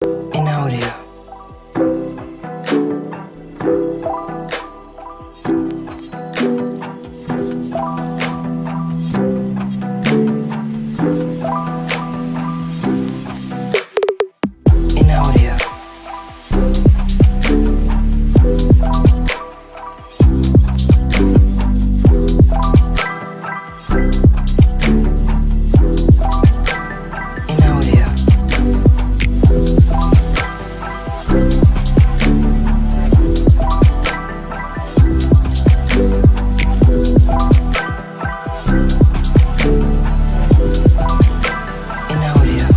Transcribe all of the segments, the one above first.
in audio. In audio. In audio. In audio. In audio. In audio. In audio. In audio. In audio.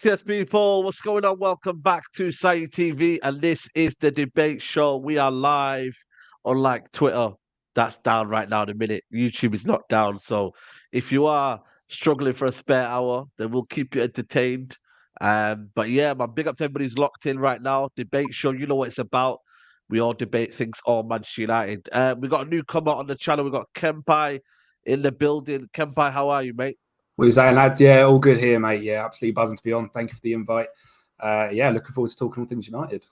Yes, people, what's going on? Welcome back to Saeed TV, and this is the debate show. We are live, unlike Twitter, that's down right now in a minute. YouTube is not down, so if you are struggling for a spare hour, then we'll keep you entertained. But yeah, my big up to everybody's locked in right now. Debate show, you know what it's about. We all debate things, all Manchester United. We got a newcomer on the channel. We got Kempai in the building. Kempai, how are you, mate? What are you saying, lads? Yeah, all good here, mate. Yeah, absolutely buzzing to be on. Thank you for the invite. Yeah, looking forward to talking all things United.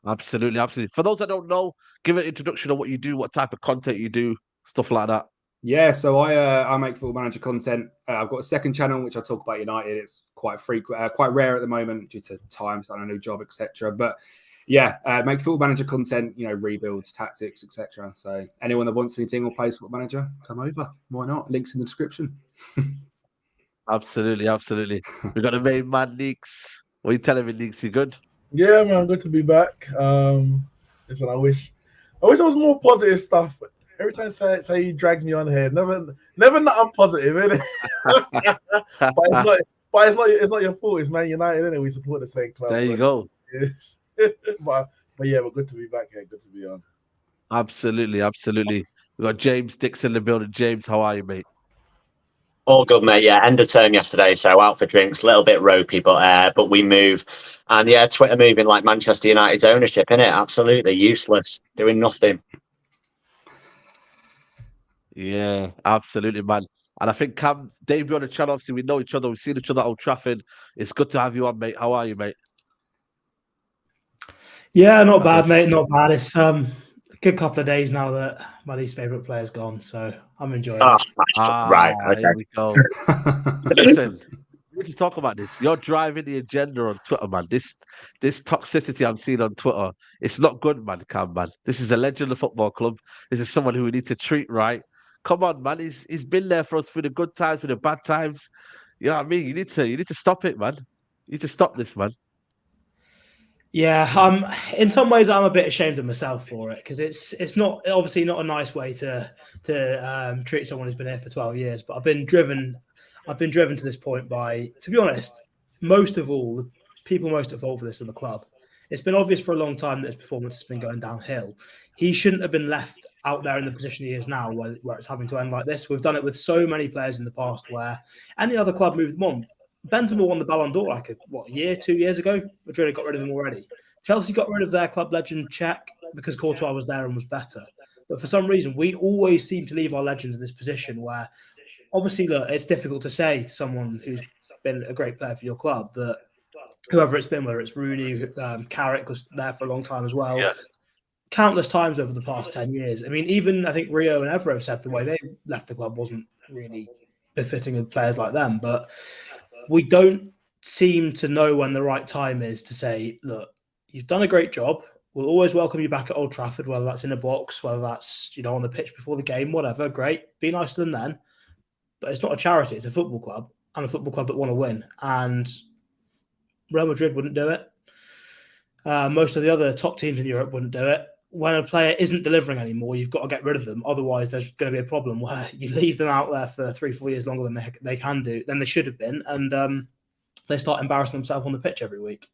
Absolutely, absolutely. For those that don't know, give an introduction of what you do, what type of content you do, stuff like that. Yeah, so I make Football Manager content. I've got a second channel which I talk about United. It's quite frequent, quite rare at the moment due to time, starting a new job, etc. But yeah, make Football Manager content. You know, rebuilds, tactics, etc. So anyone that wants anything or plays Football Manager, come over. Why not? Links in the description. Absolutely, absolutely. We got the main man, Neeks. What are you telling me, Neeks? You good? Yeah, man, good to be back. Listen, I wish there was more positive stuff. Every time say he drags me on here, never nothing positive, innit? but it's not your fault. It's Man United, innit? We support the same club. There you go. Yes. but yeah, we're good to be back here. Good to be on. Absolutely, absolutely. We got James Dixon in the building. James, how are you, mate? All good, mate. Yeah, end of term yesterday, so out for drinks, a little bit ropey, but we move. And yeah, Twitter moving like Manchester United's ownership, innit? Absolutely useless, doing nothing. Yeah, absolutely, man. And I think Cam, Dave, you're on the channel. Obviously, we know each other. We've seen each other at Old Trafford. It's good to have you on, mate. How are you, mate? Yeah, not bad, mate. Not bad. It's a good couple of days now that my least favourite player's gone, so I'm enjoying it. Right. Okay. Here we go. Listen, we need to talk about this. You're driving the agenda on Twitter, man. This toxicity I'm seeing on Twitter, it's not good, man, Cam, man. This is a legend of the football club. This is someone who we need to treat right. Come on, man. He's been there for us through the good times, through the bad times. You know what I mean? You need to stop it, man. You need to stop this, man. Yeah, in some ways I'm a bit ashamed of myself for it because it's not obviously not a nice way to treat someone who's been here for 12 years. But I've been driven I've been driven to this point by, to be honest, most of all, the people most at fault for this in the club. It's been obvious for a long time that his performance has been going downhill. He shouldn't have been left out there in the position he is now, where it's having to end like this. We've done it with so many players in the past where any other club moved them on. Benzema won the Ballon d'Or like a year, 2 years ago. Madrid got rid of him already. Chelsea got rid of their club legend Czech because Courtois was there and was better. But for some reason, we always seem to leave our legends in this position where, obviously, look, it's difficult to say to someone who's been a great player for your club that whoever it's been, whether it's Rooney, Carrick was there for a long time as well, countless times over the past 10 years. I mean, even I think Rio and Evra have said the way they left the club wasn't really befitting of players like them. But we don't seem to know when the right time is to say, look, you've done a great job. We'll always welcome you back at Old Trafford, whether that's in a box, whether that's, on the pitch before the game, whatever. Great. Be nice to them then. But it's not a charity. It's a football club, and a football club that want to win. And Real Madrid wouldn't do it. Most of the other top teams in Europe wouldn't do it. When a player isn't delivering anymore, you've got to get rid of them. Otherwise, there's going to be a problem where you leave them out there for 3-4 years longer than they can do, than they should have been, and they start embarrassing themselves on the pitch every week.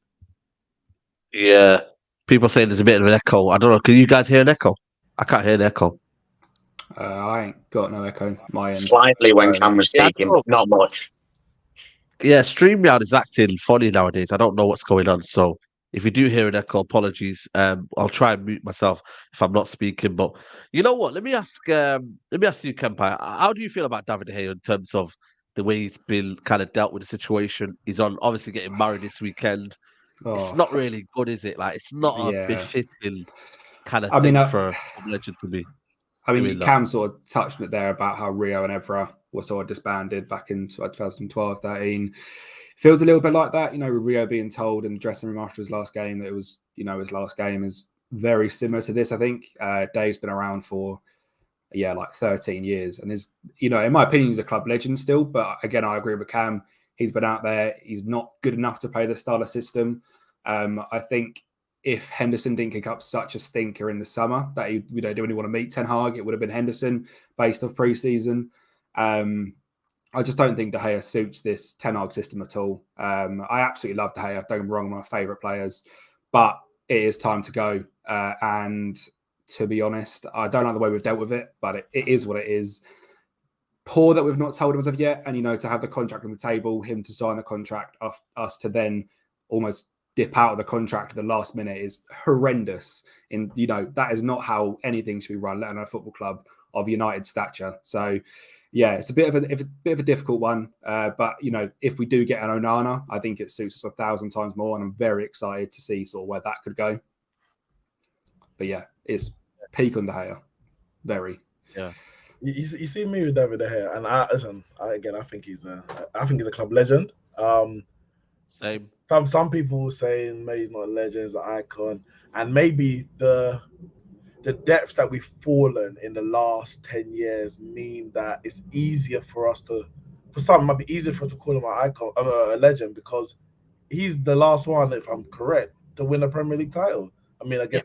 Yeah. People saying there's a bit of an echo. I don't know. Can you guys hear an echo? I can't hear an echo. I ain't got no echo. My end. Slightly when Cam was speaking, Yeah, not much. Yeah, StreamYard is acting funny nowadays. I don't know what's going on. So if you do hear an echo, apologies. I'll try and mute myself if I'm not speaking. But you know what? Let me ask you, Kempai. How do you feel about David de Gea in terms of the way he's been kind of dealt with the situation? He's obviously getting married this weekend. It's not really good, is it? Like, it's not a befitting kind of thing for a legend to be. I mean, Cam sort of touched on it there about how Rio and Evra were sort of disbanded back in 2012, 13. Feels a little bit like that, Rio being told in the dressing room after his last game that it was, his last game is very similar to this, I think. Dave's been around for, like 13 years. And is, in my opinion, he's a club legend still. But again, I agree with Cam. He's been out there. He's not good enough to play the style of system. I think if Henderson didn't kick up such a stinker in the summer that he didn't really want to meet Ten Hag, it would have been Henderson based off pre-season. I just don't think De Gea suits this Ten Hag system at all. I absolutely love De Gea. Don't get me wrong, one of my favourite players. But it is time to go. And to be honest, I don't like the way we've dealt with it, but it is what it is. Poor that we've not told him as of yet. And, to have the contract on the table, him to sign the contract, us to then almost dip out of the contract at the last minute is horrendous. That is not how anything should be run, let alone a football club of United stature. So, yeah, it's a bit of a difficult one. But, if we do get an Onana, I think it suits us 1,000 times more. And I'm very excited to see sort of where that could go. But, yeah, it's peak on De Gea. Very. Yeah. You see me with David de Gea, and I think he's a club legend. Same. Some people saying maybe he's not a legend, he's an icon, and maybe the depth that we've fallen in the last 10 years mean that it's easier for us to, for some, it might be easier for us to call him an icon, a legend, because he's the last one, if I'm correct, to win a Premier League title. I mean, I guess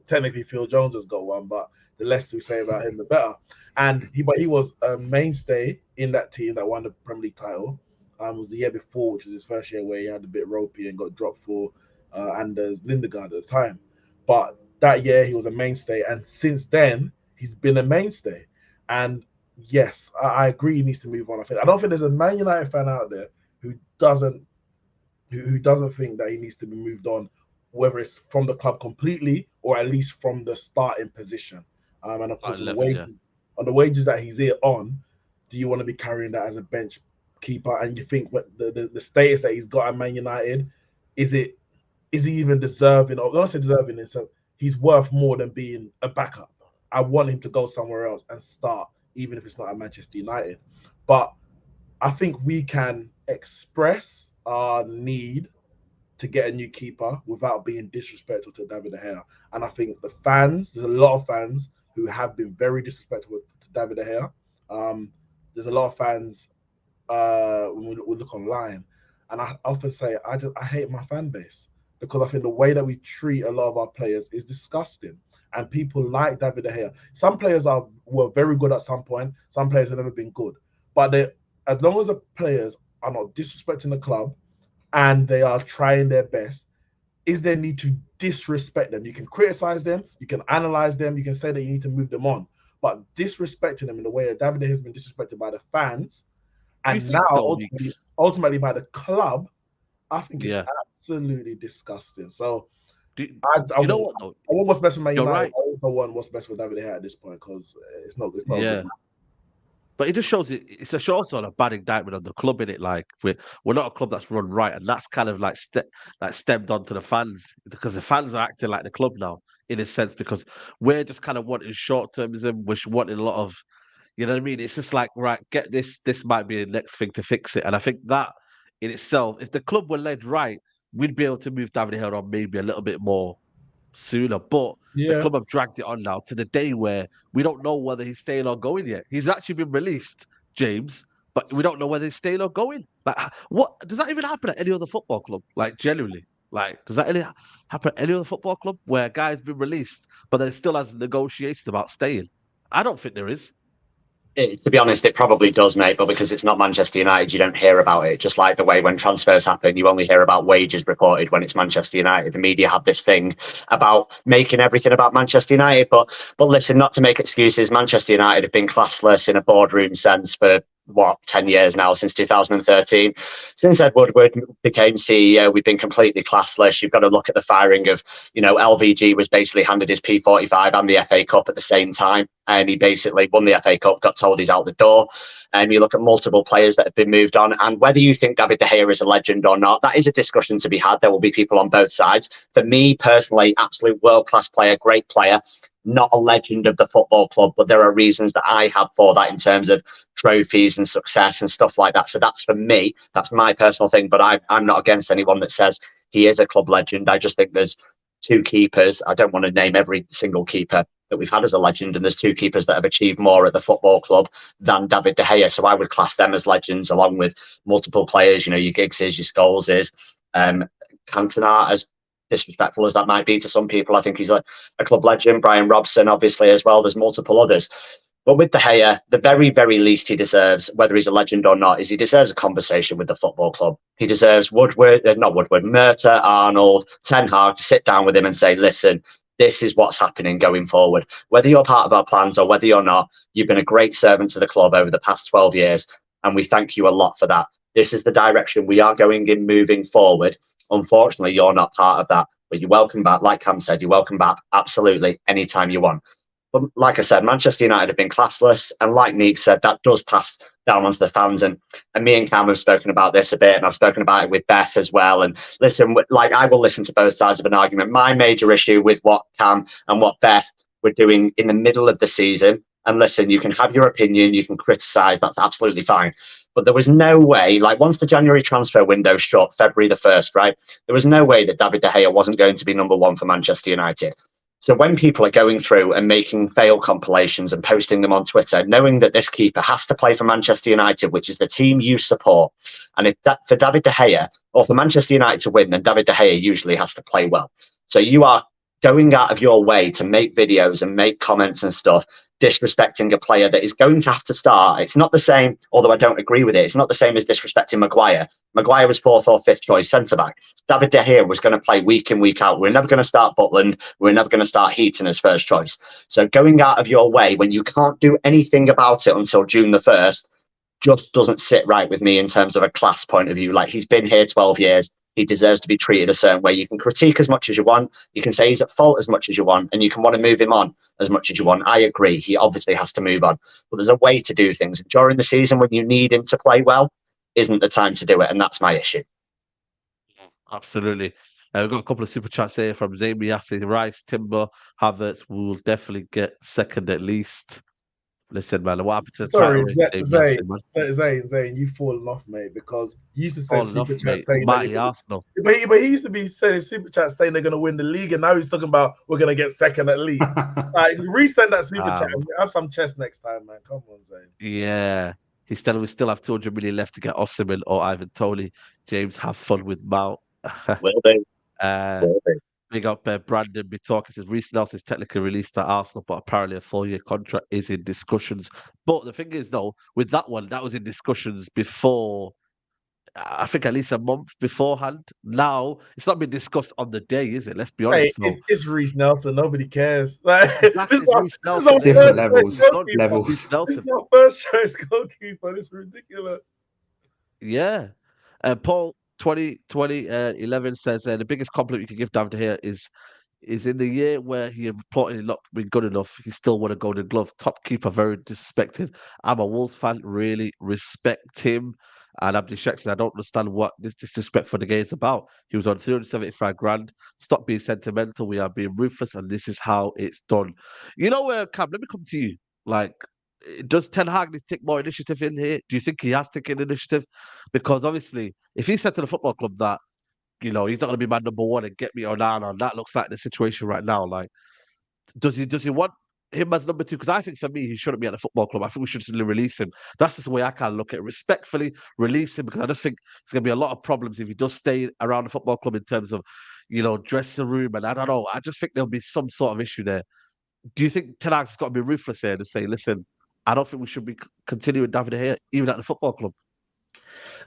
technically Phil Jones has got one, but the less we say about him, the better. And he was a mainstay in that team that won the Premier League title. It was the year before, which was his first year, where he had a bit ropey and got dropped for Anders Lindegaard at the time. But that year he was a mainstay, and since then he's been a mainstay. And yes, I agree he needs to move on. I don't think there's a Man United fan out there who doesn't think that he needs to be moved on, whether it's from the club completely or at least from the starting position. And of course, on the wages that he's here on, do you want to be carrying that as a bench keeper? And you think what the status that he's got at Man United, is he even deserving of? I don't say deserving, so he's worth more than being a backup. I want him to go somewhere else and start, even if it's not at Manchester United. But I think we can express our need to get a new keeper without being disrespectful to David de Gea. And I think the fans, there's a lot of fans who have been very disrespectful to David de Gea. There's a lot of fans when we look online, and I often say I hate my fan base, because I think the way that we treat a lot of our players is disgusting. And people like David de Gea, some players were very good at some point, some players have never been good, but as long as the players are not disrespecting the club and they are trying their best, is there need to disrespect them? You can criticize them, you can analyze them, you can say that you need to move them on, but disrespecting them in the way that David has been disrespected by the fans and now ultimately by the club, I think it's absolutely disgusting. So I know what though? I want what's best for Man United. Right. I also want what's best for David de Gea at this point because it's not good. But it just shows it's a show sort of bad indictment on the club, in it. Like we're not a club that's run right, and that's kind of like stemmed onto the fans, because the fans are acting like the club now in a sense, because we're just kind of wanting short termism, we're wanting a lot of, you know what I mean? It's just like, right, get this might be the next thing to fix it. And I think that in itself, if the club were led right, we'd be able to move David de Gea on maybe a little bit more sooner. But the club have dragged it on now to the day where we don't know whether he's staying or going yet. He's actually been released, James, but we don't know whether he's staying or going. Like, what does that even happen at any other football club? Like, genuinely, like, does that happen at any other football club where a guy's been released but then still has negotiations about staying? I don't think there is. To be honest, it probably does, mate, but because it's not Manchester United, you don't hear about it. Just like the way when transfers happen, you only hear about wages reported when it's Manchester United. The media have this thing about making everything about Manchester United. But listen, not to make excuses, Manchester United have been classless in a boardroom sense for 10 years now, since 2013. Since Ed Woodward became CEO, we've been completely classless. You've got to look at the firing of, LVG was basically handed his P45 and the FA Cup at the same time. And he basically won the FA Cup, got told he's out the door. And you look at multiple players that have been moved on. And whether you think David de Gea is a legend or not, that is a discussion to be had. There will be people on both sides. For me personally, absolute world-class player, great player, not a legend of the football club, but there are reasons that I have for that in terms of trophies and success and stuff like that. So that's for me, that's my personal thing. But I'm not against anyone that says he is a club legend. I just think there's two keepers. I don't want to name every single keeper that we've had as a legend, and there's two keepers that have achieved more at the football club than David de Gea. So I would class them as legends, along with multiple players, your Giggses, your Scholes, Cantona, as disrespectful as that might be to some people. I think he's a club legend. Brian Robson, obviously, as well. There's multiple others. But with De Gea, the very, very least he deserves, whether he's a legend or not, is he deserves a conversation with the football club. He deserves Murta, Arnold, Ten Hag to sit down with him and say, listen, this is what's happening going forward. Whether you're part of our plans or whether you're not, you've been a great servant to the club over the past 12 years, and we thank you a lot for that. This is the direction we are going in moving forward. Unfortunately, you're not part of that, but you're welcome back. Like Cam said, you're welcome back absolutely anytime you want. But like I said, Manchester United have been classless. And like Neek said, that does pass down onto the fans. And me and Cam have spoken about this a bit, and I've spoken about it with Beth as well. And listen, like, I will listen to both sides of an argument. My major issue with what Cam and what Beth were doing in the middle of the season, and listen, you can have your opinion, you can criticise, that's absolutely fine. But there was no way, like, once the January transfer window shut, February the 1st, right, there was no way that David de Gea wasn't going to be number one for Manchester United. So when people are going through and making fail compilations and posting them on Twitter, knowing that this keeper has to play for Manchester United, which is the team you support, and if that for David de Gea, or for Manchester United to win, then David de Gea usually has to play well. So you are going out of your way to make videos and make comments and stuff, disrespecting a player that is going to have to start. It's not the same, although I don't agree with it, it's not the same as disrespecting Maguire. Maguire was 4th or 5th choice centre-back. David de Gea was going to play week in, week out. We're never going to start Butland. We're never going to start Heaton as first choice. So going out of your way when you can't do anything about it until June the 1st just doesn't sit right with me in terms of a class point of view. Like, he's been here 12 years. He deserves to be treated a certain way. You can critique as much as you want. You can say he's at fault as much as you want, and you can want to move him on as much as you want. I agree. He obviously has to move on. But there's a way to do things. During the season, when you need him to play well, isn't the time to do it. And that's my issue. Absolutely. We've got a couple of super chats here from Zami Yassi, Rice, Timber, Havertz will definitely get second at least. Listen, man, what happened to the Sorry, Zane, you've fallen off, mate, because you used to say super chat saying mighty Arsenal. But he used to be saying super chat saying they're going to win the league, and now he's talking about we're going to get second at least. Resend that super chat and have some chest next time, man. Come on, Zane. Yeah. We still have 200 million left to get Osimhen or Ivan Toney. James, have fun with Mount. Will do. Big up Brandon be talking. Says Reece Nelson is technically released at Arsenal, but apparently a 4-year contract is in discussions. But the thing is, though, with that one, that was in discussions before. I think at least a month beforehand. Now it's not been discussed on the day, is it? Let's be honest. Hey, So it's Reece Nelson. Nobody cares. Like, exactly, this it's not- Reece this is Nelson. our Different first levels. choice goalkeeper. Levels. Reece This Nelson. is our first choice goalkeeper. It's ridiculous. Yeah. Paul 2011 says the biggest compliment you can give David de Gea is in the year where he had reportedly not been good enough, he still won a Golden Glove. Top keeper, very disrespected. I'm a Wolves fan, really respect him. And I'm distracted. I don't understand what this disrespect for the game is about. He was on 375 grand. Stop being sentimental. We are being ruthless, and this is how it's done. You know, Cam, let me come to you. Like, does Ten Hag need to take more initiative in here? Do you think he has taken initiative? Because obviously, if he said to the football club that, you know, he's not going to be my number one and get me Onana, and that looks like the situation right now. Like, does he want him as number two? Because I think for me, he shouldn't be at the football club. I think we should just release him. That's just the way I kind of look at it. Respectfully release him, because I just think there's going to be a lot of problems if he does stay around the football club in terms of, you know, dressing room. And I don't know. I just think there'll be some sort of issue there. Do you think Ten Hag's got to be ruthless here and say, listen, I don't think we should be continuing David de Gea even at the football club?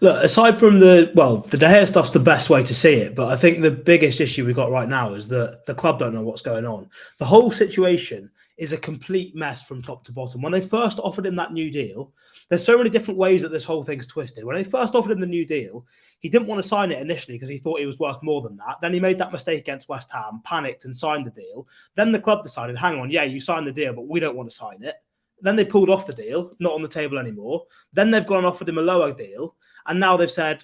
Look, aside from the De Gea stuff's the best way to see it, but I think the biggest issue we've got right now is that the club don't know what's going on. The whole situation is a complete mess from top to bottom. When they first offered him that new deal, there's so many different ways that this whole thing's twisted. When they first offered him the new deal, he didn't want to sign it initially because he thought he was worth more than that. Then he made that mistake against West Ham, panicked and signed the deal. Then the club decided, hang on, yeah, you signed the deal, but we don't want to sign it. Then they pulled off the deal, not on the table anymore. Then they've gone and offered him a lower deal. And now they've said,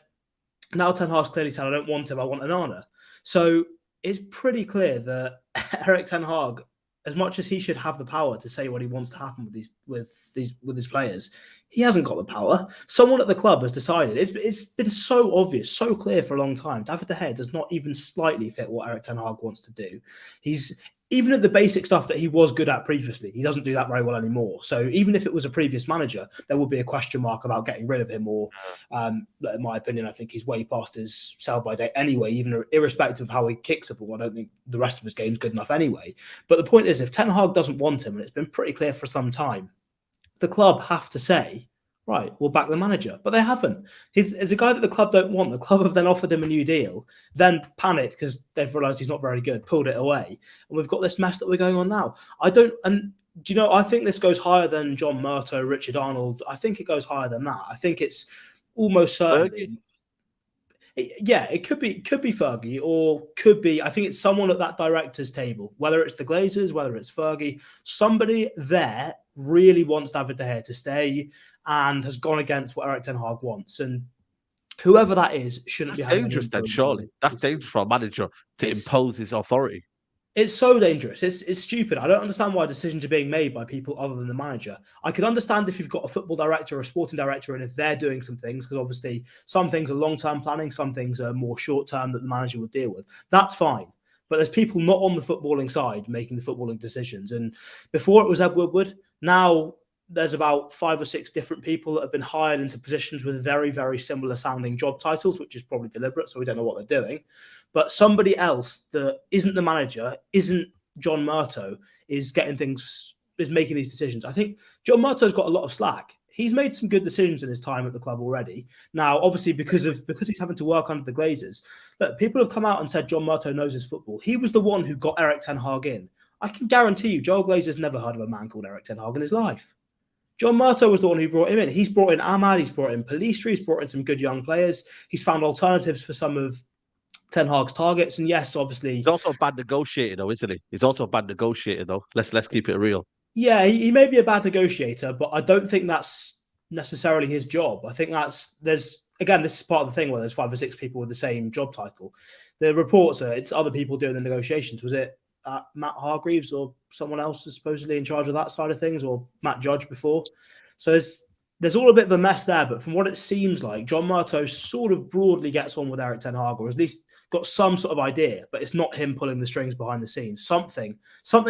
now Ten Hag's clearly said, I don't want him, I want Onana. So it's pretty clear that Erik Ten Hag, as much as he should have the power to say what he wants to happen with his players, he hasn't got the power. Someone at the club has decided. It's been so obvious, so clear for a long time. David de Gea does not even slightly fit what Erik Ten Hag wants to do. He's even at the basic stuff that he was good at previously, he doesn't do that very well anymore. So even if it was a previous manager, there would be a question mark about getting rid of him. Or, in my opinion, I think he's way past his sell-by date anyway, even irrespective of how he kicks a ball. I don't think the rest of his game's good enough anyway. But the point is, if Ten Hag doesn't want him, and it's been pretty clear for some time, the club have to say, right, we'll back the manager. But they haven't. He's a guy that the club don't want. The club have then offered him a new deal, then panicked because they've realised he's not very good, pulled it away. And we've got this mess that we're going on now. Do you know, I think this goes higher than John Murtough, Richard Arnold. I think it goes higher than that. I think it's almost certainly... it could be Fergie, or could be, I think it's someone at that director's table, whether it's the Glazers, whether it's Fergie, somebody there really wants David de Gea to stay and has gone against what Erik Ten Hag wants. And whoever that is shouldn't be having dangerous then, surely. That's dangerous for a manager to impose his authority. It's so dangerous. It's stupid. I don't understand why decisions are being made by people other than the manager. I could understand if you've got a football director or a sporting director and if they're doing some things, because obviously some things are long-term planning, some things are more short-term that the manager would deal with. That's fine. But there's people not on the footballing side making the footballing decisions. And before it was Ed Woodward, now there's about 5 or 6 different people that have been hired into positions with very, very similar sounding job titles, which is probably deliberate, so we don't know what they're doing. But somebody else that isn't the manager, isn't John Murtough, is making these decisions. I think John Murtough's got a lot of slack. He's made some good decisions in his time at the club already. Now, obviously, because he's having to work under the Glazers, look, people have come out and said John Murtough knows his football. He was the one who got Erik Ten Hag in. I can guarantee you, Joel Glazer's never heard of a man called Erik Ten Hag in his life. John Murtough was the one who brought him in. He's brought in Ahmad, he's brought in Pellistri, he's brought in some good young players. He's found alternatives for some of Ten Hag's targets. And yes, obviously... He's also a bad negotiator, though, isn't he? He's also a bad negotiator, though. Let's keep it real. Yeah, he may be a bad negotiator, but I don't think that's necessarily his job. I think this is part of the thing where there's 5 or 6 people with the same job title. The reports are, it's other people doing the negotiations. Was it Matt Hargreaves or someone else is supposedly in charge of that side of things, or Matt Judge before? So there's all a bit of a mess there, but from what it seems like, John Murtough sort of broadly gets on with Erik Ten Hag, or at least got some sort of idea, but it's not him pulling the strings behind the scenes. Something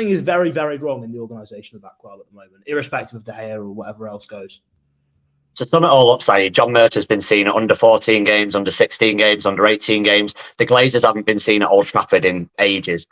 is very, very wrong in the organisation of that club at the moment, irrespective of De Gea or whatever else goes. To sum it all up, Saeed, John Murtaugh's been seen at under 14 games, under 16 games, under 18 games. The Glazers haven't been seen at Old Trafford in ages.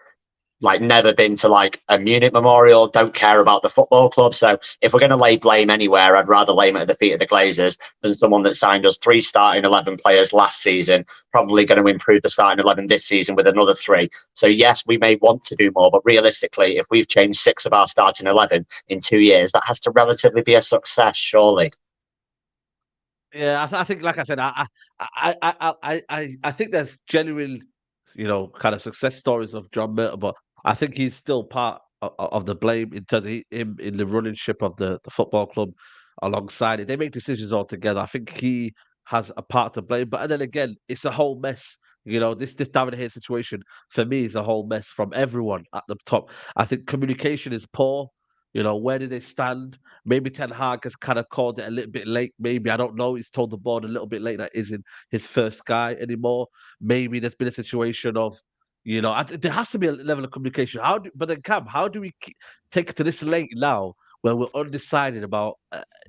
Like, never been to like a Munich memorial, don't care about the football club. So if we're going to lay blame anywhere, I'd rather lay it at the feet of the Glazers than someone that signed us 3 starting 11 players last season, probably going to improve the starting 11 this season with another 3. So yes, we may want to do more, but realistically, if we've changed 6 of our starting 11 in 2 years, that has to relatively be a success, surely. Yeah, I think, like I said, I think there's genuine, kind of success stories of John Murtaugh, but I think he's still part of the blame in terms of him in the running ship of the football club alongside it. They make decisions all together. I think he has a part to blame, but and then again, it's a whole mess. This David de Gea situation for me is a whole mess from everyone at the top. I think communication is poor. Where do they stand? Maybe Ten Hag has kind of called it a little bit late. Maybe, I don't know. He's told the board a little bit late that isn't his first guy anymore. Maybe there's been a situation of, there has to be a level of communication. But then, Cam, how do we take it to this late now where we're undecided about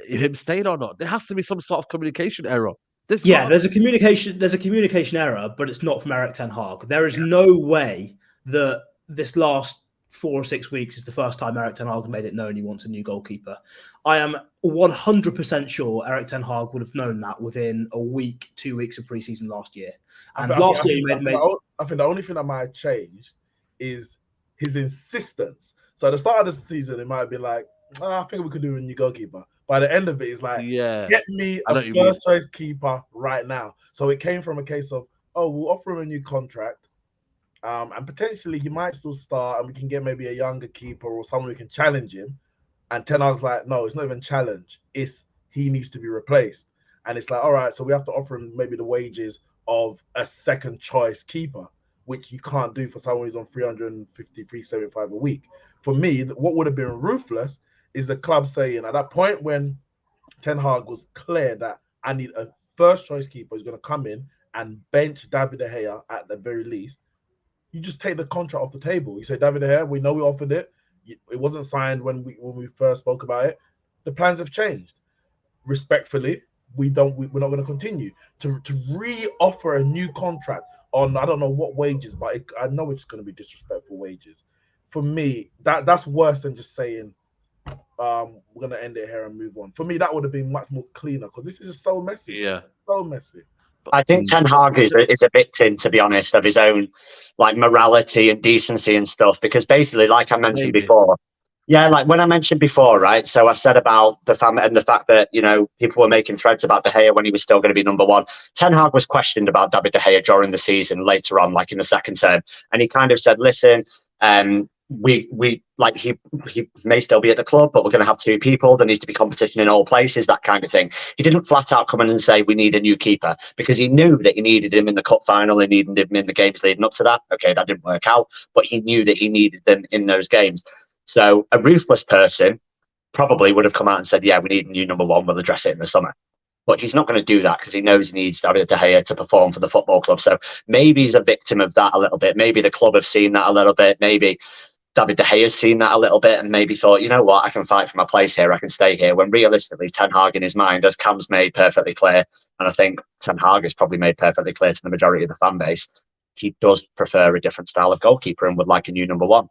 him staying or not? There has to be some sort of communication error. There's a communication error, but it's not from Erik Ten Hag. There is no way that this last 4 or 6 weeks is the first time Erik Ten Hag made it known he wants a new goalkeeper. I am 100% sure Erik Ten Hag would have known that within a week, 2 weeks of preseason last year. And I think the only thing that might have changed is his insistence. So at the start of the season, it might have been like, I think we could do a new goalkeeper. By the end of it, it's like, get me a first choice keeper right now. So it came from a case of, we'll offer him a new contract. And potentially he might still start, and we can get maybe a younger keeper or someone who can challenge him. And Ten Hag's like, no, it's not even challenge. It's he needs to be replaced. And it's like, all right, so we have to offer him maybe the wages of a second choice keeper, which you can't do for someone who's on 350, 375 a week. For me, what would have been ruthless is the club saying at that point when Ten Hag was clear that I need a first choice keeper who's going to come in and bench David de Gea at the very least, you just take the contract off the table. You say, David de Gea, we know we offered it. It wasn't signed when we first spoke about it. The plans have changed. Respectfully, we're not going to continue to re-offer a new contract on I don't know what wages, but I know it's going to be disrespectful wages. For me, that's worse than just saying we're going to end it here and move on. For me, that would have been much more cleaner because this is just so messy. Yeah, so messy. I think Ten Hag is a victim, to be honest, of his own like morality and decency and stuff. Because basically, like I mentioned before, like when I mentioned before, right? So I said about the family and the fact that people were making threads about De Gea when he was still going to be number 1. Ten Hag was questioned about David De Gea during the season later on, like in the second term, and he kind of said, "Listen, we like he may still be at the club, but we're going to have 2 people. There needs to be competition in all places, that kind of thing." He didn't flat out come in and say we need a new keeper because he knew that he needed him in the cup final and needed him in the games leading up to that. Okay, that didn't work out, but he knew that he needed them in those games. So a ruthless person probably would have come out and said, "Yeah, we need a new number 1. We'll address it in the summer." But he's not going to do that because he knows he needs David De Gea to perform for the football club. So maybe he's a victim of that a little bit. Maybe the club have seen that a little bit. Maybe David De Gea has seen that a little bit and maybe thought, you know what, I can fight for my place here. I can stay here. When realistically, Ten Hag in his mind, as Cam's made perfectly clear, and I think Ten Hag has probably made perfectly clear to the majority of the fan base, he does prefer a different style of goalkeeper and would like a new number 1.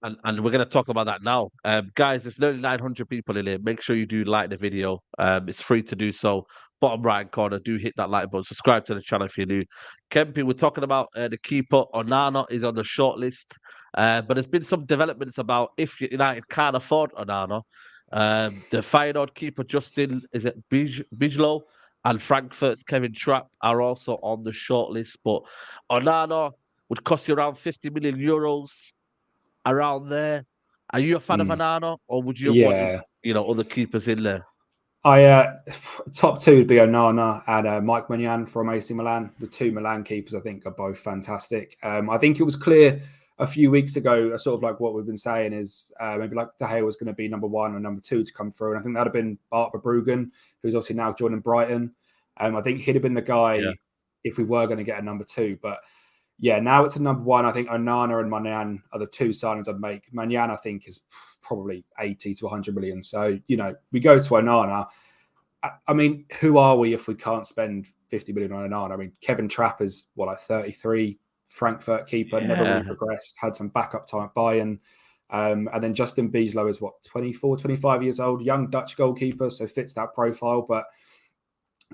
And we're going to talk about that now. Guys, there's nearly 900 people in here. Make sure you do like the video. It's free to do so. Bottom right corner, do hit that like button. Subscribe to the channel if you're new. Kempy, we're talking about the keeper. Onana is on the shortlist. But there's been some developments about if United can't afford Onana. The Feyenoord keeper, Justin, is it Bijlow? And Frankfurt's Kevin Trapp are also on the shortlist. But Onana would cost you around 50 million euros. Around there. Are you a fan of Onana, or would you have wanted, other keepers in there? Top 2 would be Onana and Mike Maignan from AC Milan. The 2 Milan keepers, I think, are both fantastic. I think it was clear a few weeks ago, sort of like what we've been saying is maybe like De Gea was going to be number 1 or number 2 to come through. And I think that would have been Bart Verbruggen, who's obviously now joining Brighton. I think he'd have been the guy if we were going to get a number 2. But yeah, now it's a number 1. I think Onana and Maignan are the 2 signings I'd make. Maignan, I think, is probably 80 to 100 million. So, we go to Onana. I mean, who are we if we can't spend 50 million on Onana? I mean, Kevin Trapp is like 33, Frankfurt keeper, never really progressed, had some backup time at Bayern. And then Justin Bieslow is 24, 25 years old, young Dutch goalkeeper, so fits that profile, but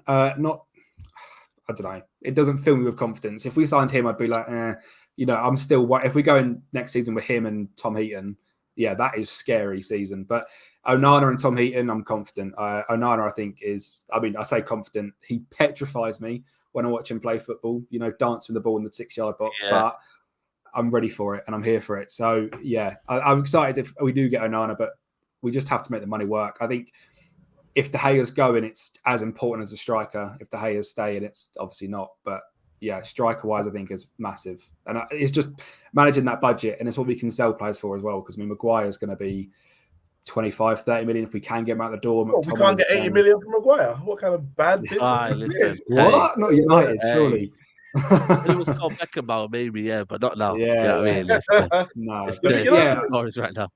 not, I don't know. It doesn't fill me with confidence. If we signed him, I'd be like, I'm still, if we go in next season with him and Tom Heaton, yeah, that is scary season. But Onana and Tom Heaton, I'm confident. Onana, I think, I say confident. He petrifies me when I watch him play football, dancing the ball in the 6-yard box. Yeah. But I'm ready for it and I'm here for it. So, yeah, I'm excited if we do get Onana, but we just have to make the money work. I think if De Gea's going, it's as important as a striker. If De Gea's staying, it's obviously not. But, yeah, striker-wise, I think is massive. And it's just managing that budget, and it's what we can sell players for as well, because, Maguire's going to be 25, 30 million if we can get him out the door. We can't get 80 million from Maguire. What kind of bad business is this? What? Not United, surely. It was called Beckenbauer, maybe, yeah, but not now. Yeah, It's stories right now.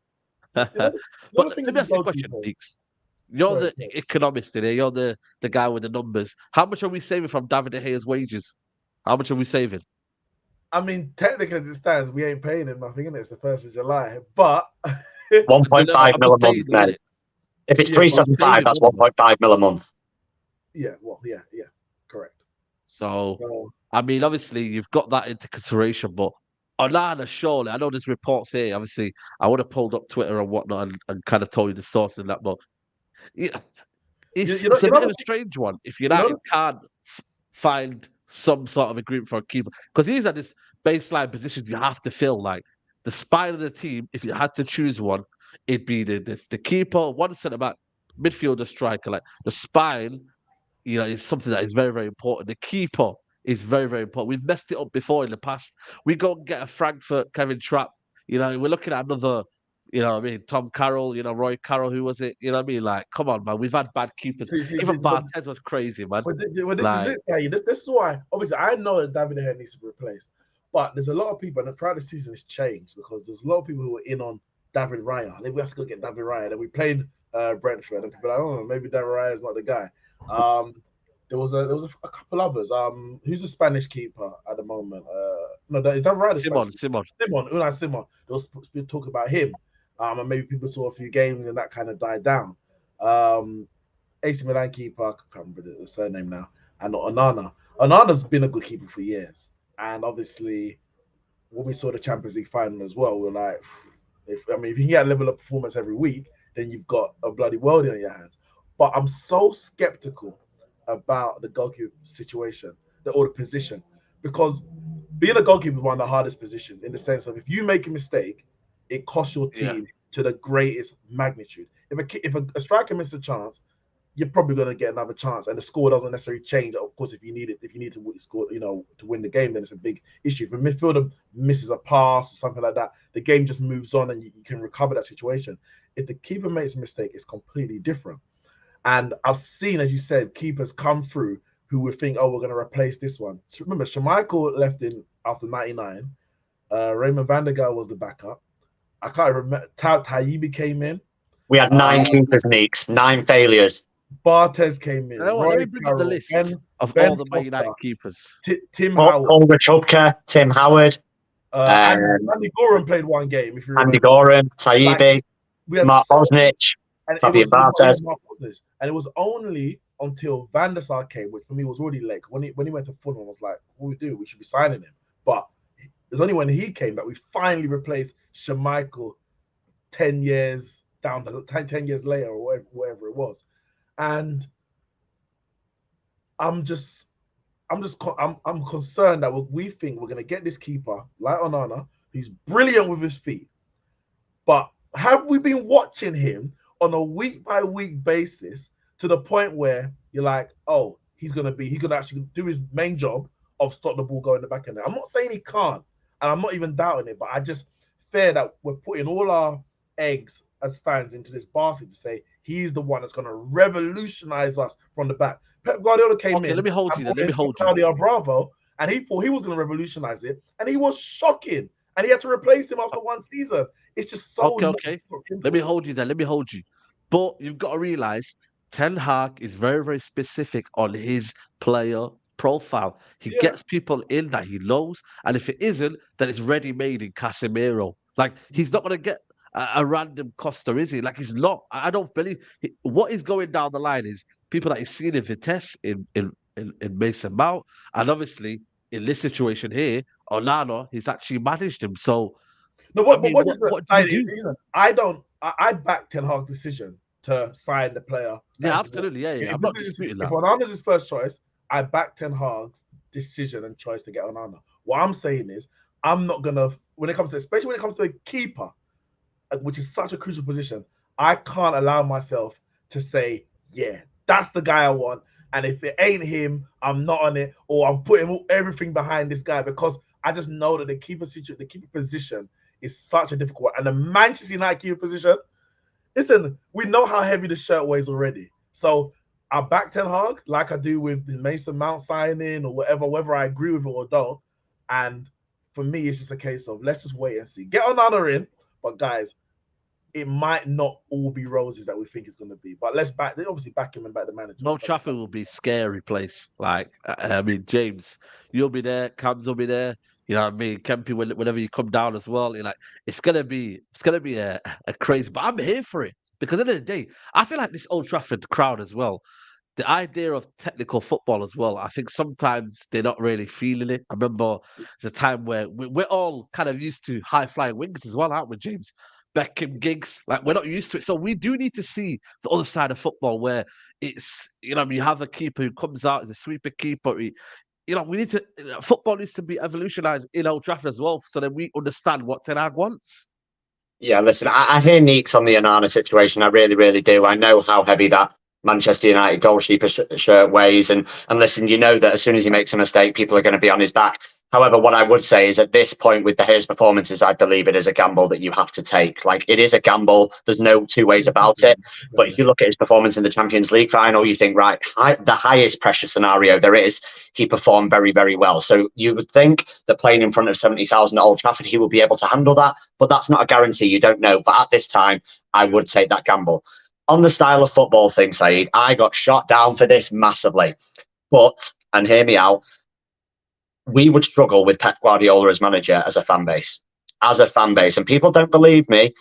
But let me ask you a question, Meeks. You're the economist in here. You're the guy with the numbers. How much are we saving from David de Gea's wages? How much are we saving? I mean, technically, as it stands, we ain't paying him nothing, and it's the 1st of July. But 1.5 mil a month, man. If it's 375, that's 1.5 mil a month. Yeah, correct. So, I mean, obviously, you've got that into consideration, but Onana, surely, I know there's reports here. Obviously, I would have pulled up Twitter and whatnot and kind of told you the source in that, but it's a bit of a strange one. If United can't find some sort of agreement for a keeper, because these are just baseline positions you have to fill. Like the spine of the team, if you had to choose one, it'd be the keeper, one centre back, midfielder, striker. Like the spine, is something that is very, very important. The keeper is very, very important. We've messed it up before in the past. We go and get a Frankfurt Kevin Trapp. We're looking at another. Tom Carroll, Roy Carroll, who was it? Like, come on, man. We've had bad keepers. Even Barthez was crazy, man. This is it, Saeed. This is why, obviously, I know that David de Gea needs to be replaced. But there's a lot of people, and throughout the season, it's changed because there's a lot of people who are in on David Raya. I think we have to go get David Raya. And we played Brentford, and people are like, maybe David Raya is not the guy. There was a couple others. Who's the Spanish keeper at the moment? Is that right? Simon. Unai Simon. There was talk about him. And maybe people saw a few games and that kind of died down. AC Milan keeper, I can't remember the surname now, and Onana. Onana's been a good keeper for years. And obviously, when we saw the Champions League final as well, we were like, if you can get a level of performance every week, then you've got a bloody world on your hands. But I'm so skeptical about the goalkeeper situation, or the position, because being a goalkeeper is one of the hardest positions in the sense of if you make a mistake, it costs your team to the greatest magnitude. If a striker misses a chance, you're probably going to get another chance, and the score doesn't necessarily change. Of course, if you need to score, to win the game, then it's a big issue. If a midfielder misses a pass or something like that, the game just moves on, and you can recover that situation. If the keeper makes a mistake, it's completely different. And I've seen, as you said, keepers come through who would think, we're going to replace this one. So remember, Schmeichel left in after 99. Raymond van der Gaal was the backup. I can't remember. Tayibi came in. We had 9 keepers, Meeks, 9 failures. Barthez came in. Let me bring up the list of all the Man United keepers. Tim Howard. Holger Chubka, Tim Howard. Andy Goran played one game, if you remember. Andy Goran, Tayibi, Mark Bosnich, Fabian Barthez. And it was only until Van der Sar came, which for me was already late. When he went to Fulham, I was like, what do we do? We should be signing him. But it's only when he came that we finally replaced Schmeichel 10 years later, or whatever it was. And I'm concerned that we think we're going to get this keeper like Onana, who's brilliant with his feet. But have we been watching him on a week by week basis to the point where you're like, he's going to actually do his main job of stop the ball going in the back of there? I'm not saying he can't, and I'm not even doubting it, but I just fear that we're putting all our eggs as fans into this basket to say he's the one that's going to revolutionize us from the back. Pep Guardiola came in. Let me hold you. Bravo, and he thought he was going to revolutionize it, and he was shocking, and he had to replace him after one season. It's just so okay. Let me hold you there. But you've got to realize Ten Hag is very, very specific on his player profile. He Yeah. gets people in that he knows, and if it isn't, then it's ready-made in Casemiro. Like, he's not going to get a random Costa, is he? Like, he's not. I don't believe what is going down the line is people that he's seen in Vitesse, in Mason Mount, and obviously in this situation here, Onana, he's actually managed him. So, No, I mean, what do you do? You know, I back Ten Hag's decision to sign the player. Yeah, absolutely. Yeah, yeah. I'm not disputing If that. Onana's his first choice, I back Ten Hag's decision and choice to get Onana. What I'm saying is, I'm not gonna, especially when it comes to a keeper, which is such a crucial position, I can't allow myself to say, yeah, that's the guy I want. And if it ain't him, I'm not on it, or I'm putting everything behind this guy, because I just know that the keeper position is such a difficult one. And the Manchester United keeper position, listen, we know how heavy the shirt weighs already. So I back Ten Hag like I do with the Mason Mount signing or whatever, whether I agree with it or don't. And for me, it's just a case of let's just wait and see. Get Onana in, but guys, it might not all be roses that we think it's going to be. But they obviously back him and back the manager. Old Trafford will be a scary place. Like, I mean, James, you'll be there, Cams will be there. You know what I mean? Kempy, whenever you come down as well, you're like, it's gonna be a crazy. But I'm here for it because at the end of the day, I feel like this Old Trafford crowd as well. The idea of technical football as well. I think sometimes they're not really feeling it. I remember there's a time where we're all kind of used to high flying wings as well, aren't we, James? Beckham gigs, like we're not used to it. So we do need to see the other side of football where it's, you know, you have a keeper who comes out as a sweeper keeper. We need to, football needs to be evolutionized in Old Trafford as well so that we understand what Ten Hag wants. Yeah, listen, I hear Neeks on the Onana situation. I really, really do. I know how heavy that Manchester United goalkeeper shirt weighs. And listen, you know that as soon as he makes a mistake, people are going to be on his back. However, what I would say is at this point with De Gea's performances, I believe it is a gamble that you have to take. Like, it is a gamble. There's no two ways about it. But if you look at his performance in the Champions League final, you think, right, the highest pressure scenario there is, he performed very, very well. So you would think that playing in front of 70,000 at Old Trafford, he will be able to handle that. But that's not a guarantee. You don't know. But at this time, I would take that gamble. On the style of football thing, Saeed, I got shot down for this massively. But, and hear me out, we would struggle with Pep Guardiola as manager as a fan base. And people don't believe me,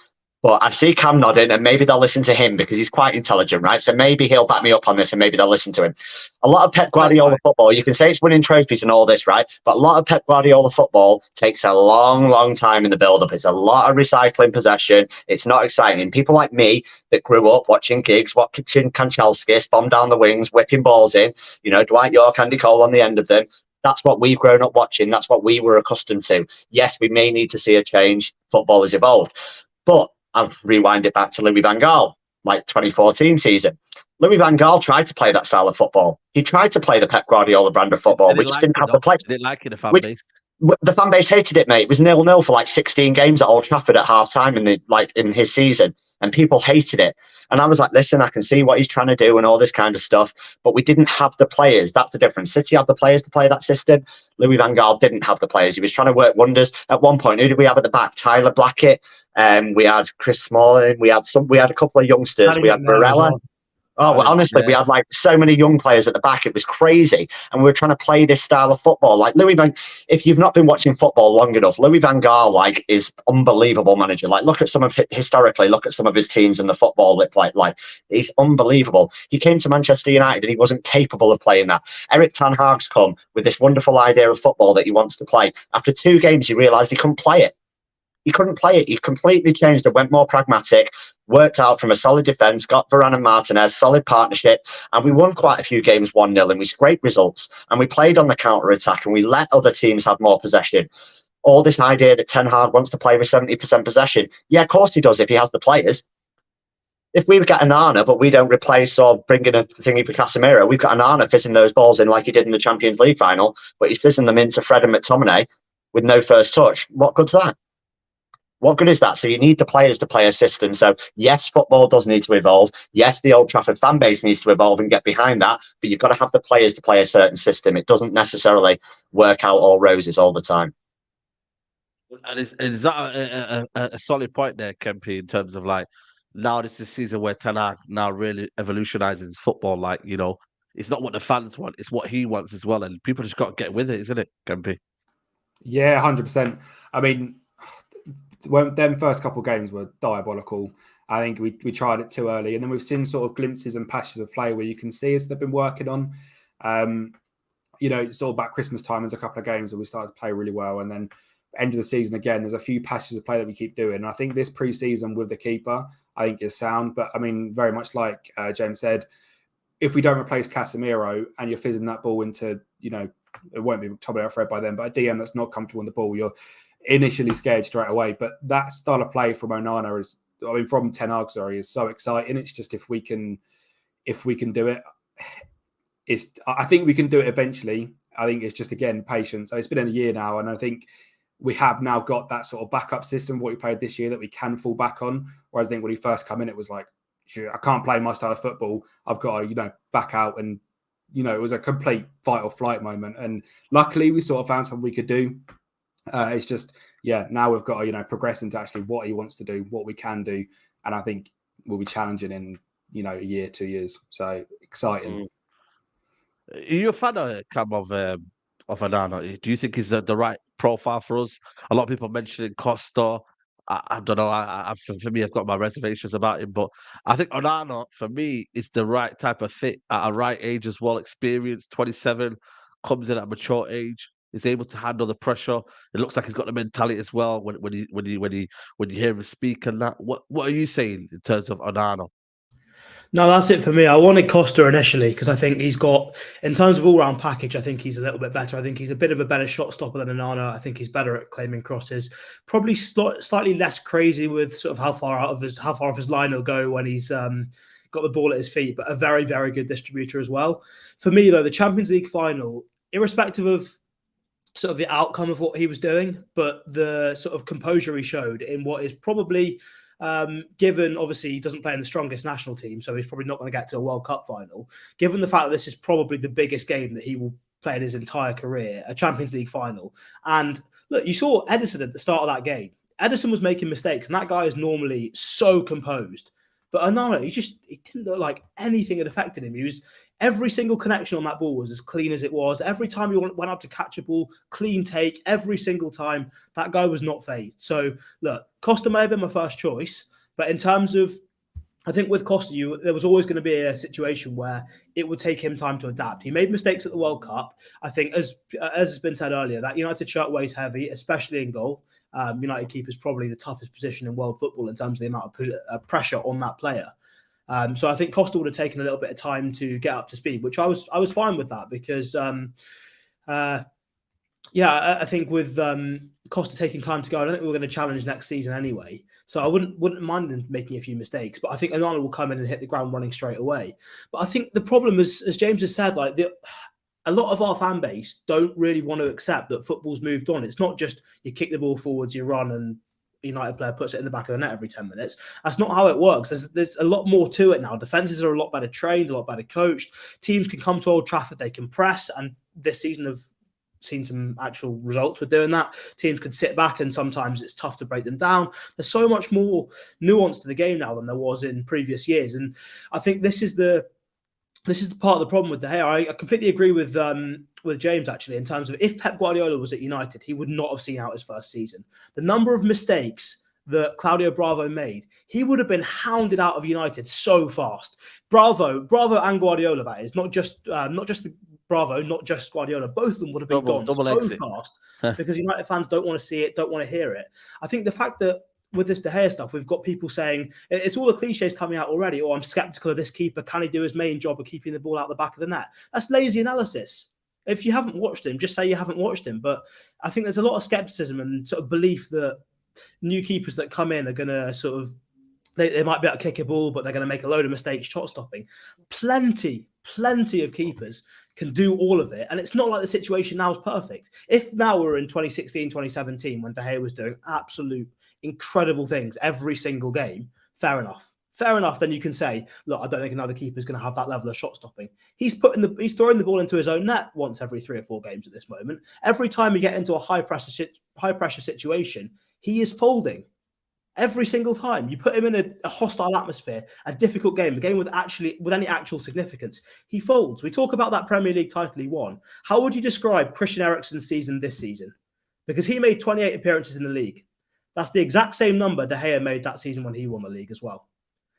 but I see Cam nodding, and maybe they'll listen to him because he's quite intelligent, right? So maybe he'll back me up on this, and maybe they'll listen to him. A lot of Pep Guardiola football, you can say it's winning trophies and all this, right? But a lot of Pep Guardiola football takes a long, long time in the build-up. It's a lot of recycling possession. It's not exciting. People like me that grew up watching gigs, watching Kanchelskis bomb down the wings, whipping balls in, Dwight York, Andy Cole on the end of them. That's what we've grown up watching. That's what we were accustomed to. Yes, we may need to see a change. Football has evolved. But I'll rewind it back to Louis van Gaal, like 2014 season. Louis van Gaal tried to play that style of football. He tried to play the Pep Guardiola brand of football. We just didn't have the players. Didn't like it, the fan base. The fan base hated it, mate. It was 0-0 for like 16 games at Old Trafford at half time in his season, and people hated it. And I was like, listen, I can see what he's trying to do and all this kind of stuff, but we didn't have the players. That's the difference. City had the players to play that system. Louis van Gaal didn't have the players. He was trying to work wonders. At one point, who did we have at the back? Tyler Blackett. We had Chris Smalling. We had a couple of youngsters. We had Barella. Oh, well, honestly, we had like so many young players at the back. It was crazy. And we were trying to play this style of football. Like if you've not been watching football long enough, Louis van Gaal is unbelievable manager. Like, look at some of his teams in the football. Like he's unbelievable. He came to Manchester United and he wasn't capable of playing that. Eric Ten Hag's come with this wonderful idea of football that he wants to play. After 2 games, he realised he couldn't play it. He couldn't play it. He completely changed it, went more pragmatic, worked out from a solid defence, got Varane and Martinez, solid partnership, and we won quite a few games 1-0, and we scraped results, and we played on the counter-attack, and we let other teams have more possession. All this idea that Ten Hag wants to play with 70% possession, yeah, of course he does if he has the players. If we get Onana, but we don't replace or bring in a thingy for Casemiro, we've got Onana fizzing those balls in like he did in the Champions League final, but he's fizzing them into Fred and McTominay with no first touch. What good's that? What good is that? So you need the players to play a system. So yes, football does need to evolve. Yes, the Old Trafford fan base needs to evolve and get behind that. But you've got to have the players to play a certain system. It doesn't necessarily work out all roses all the time. And is that a solid point there, Kempy, in terms of like now this is the season where Ten Hag now really evolutionizes football. Like, it's not what the fans want, it's what he wants as well. And people just got to get with it, isn't it, Kempy? Yeah, 100%. I mean, when them first couple of games were diabolical. I think we tried it too early, and then we've seen sort of glimpses and patches of play where you can see as they've been working on. It's all about Christmas time. There's a couple of games that we started to play really well, and then end of the season again, there's a few patches of play that we keep doing. And I think this pre-season with the keeper, I think is sound. But I mean, very much like James said, if we don't replace Casemiro and you're fizzing that ball into, it won't be top of our thread by then, but a DM that's not comfortable on the ball, you're initially scared straight away. But that style of play from Onana from Ten Hag, is so exciting. It's just if we can do it, I think we can do it eventually. I think it's just, again, patience. It's been a year now, and I think we have now got that sort of backup system, what we played this year, that we can fall back on. Whereas I think when he first come in, it was like, I can't play my style of football. I've got to, back out, and, it was a complete fight or flight moment. And luckily we sort of found something we could do. It's just, now we've got to, progress into actually what he wants to do, what we can do. And I think we'll be challenging in, a year, 2 years. So exciting. Are you a fan of Onana? Do you think he's the right profile for us? A lot of people mentioning Costa. I don't know. For me, I've got my reservations about him, but I think Onana, for me, is the right type of fit at a right age as well. Experienced, 27, comes in at a mature age, is able to handle the pressure. It looks like he's got the mentality as well when you hear him speak and that. What are you saying in terms of Onana? No, that's it for me. I wanted Costa initially because I think he's got, in terms of all-round package, I think he's a little bit better. I think he's a bit of a better shot stopper than Onana. I think he's better at claiming crosses. Probably slightly less crazy with sort of how far off his line he'll go when he's got the ball at his feet, but a very, very good distributor as well. For me, though, the Champions League final, irrespective of sort of the outcome of what he was doing, but the sort of composure he showed in what is probably... given, obviously, he doesn't play in the strongest national team, so he's probably not going to get to a World Cup final. Given the fact that this is probably the biggest game that he will play in his entire career, a Champions League final. And look, you saw Ederson at the start of that game. Ederson was making mistakes, and that guy is normally so composed. But Onana, he didn't look like anything had affected him. Every single connection on that ball was as clean as it was. Every time he went up to catch a ball, clean take. Every single time, that guy was not phased. So, look, Costa may have been my first choice, but in terms of, I think with Costa, there was always going to be a situation where it would take him time to adapt. He made mistakes at the World Cup. I think, as has been said earlier, that United shirt weighs heavy, especially in goal. United keeper is probably the toughest position in world football in terms of the amount of pressure on that player. So I think Costa would have taken a little bit of time to get up to speed, which I was fine with that because, I think with Costa taking time to go, I don't think we're going to challenge next season anyway. So I wouldn't mind him making a few mistakes, but I think Onana will come in and hit the ground running straight away. But I think the problem is, as James has said, a lot of our fan base don't really want to accept that football's moved on. It's not just you kick the ball forwards, you run, and a United player puts it in the back of the net every 10 minutes. That's not how it works. There's a lot more to it now. Defenses are a lot better trained, a lot better coached. Teams can come to Old Trafford, they can press, and this season have seen some actual results with doing that. Teams could sit back, and sometimes it's tough to break them down. There's so much more nuance to the game now than there was in previous years, and I think this is the part of the problem with De Gea. I completely agree with James, actually, in terms of if Pep Guardiola was at United, he would not have seen out his first season. The number of mistakes that Claudio Bravo made, he would have been hounded out of United so fast. Bravo and Guardiola, that is, not just Bravo, not just Guardiola. Both of them would have been gone so fast because United fans don't want to see it, don't want to hear it. I think the fact that with this De Gea stuff, we've got people saying, it's all the cliches coming out already, I'm skeptical of this keeper. Can he do his main job of keeping the ball out the back of the net? That's lazy analysis. If you haven't watched him, just say you haven't watched him. But I think there's a lot of skepticism and sort of belief that new keepers that come in are going to sort of, they might be able to kick a ball, but they're going to make a load of mistakes shot stopping. Plenty of keepers can do all of it. And it's not like the situation now is perfect. If now we're in 2016, 2017, when De Gea was doing absolute incredible things every single game, fair enough. Then you can say, look, I don't think another keeper is going to have that level of shot stopping. He's throwing the ball into his own net once every 3 or 4 games at this moment. Every time you get into a high pressure situation, he is folding. Every single time you put him in a hostile atmosphere, a difficult game, a game with any actual significance, he folds. We talk about that Premier League title he won. How would you describe Christian Eriksen's season this season? Because he made 28 appearances in the league. That's the exact same number De Gea made that season when he won the league as well.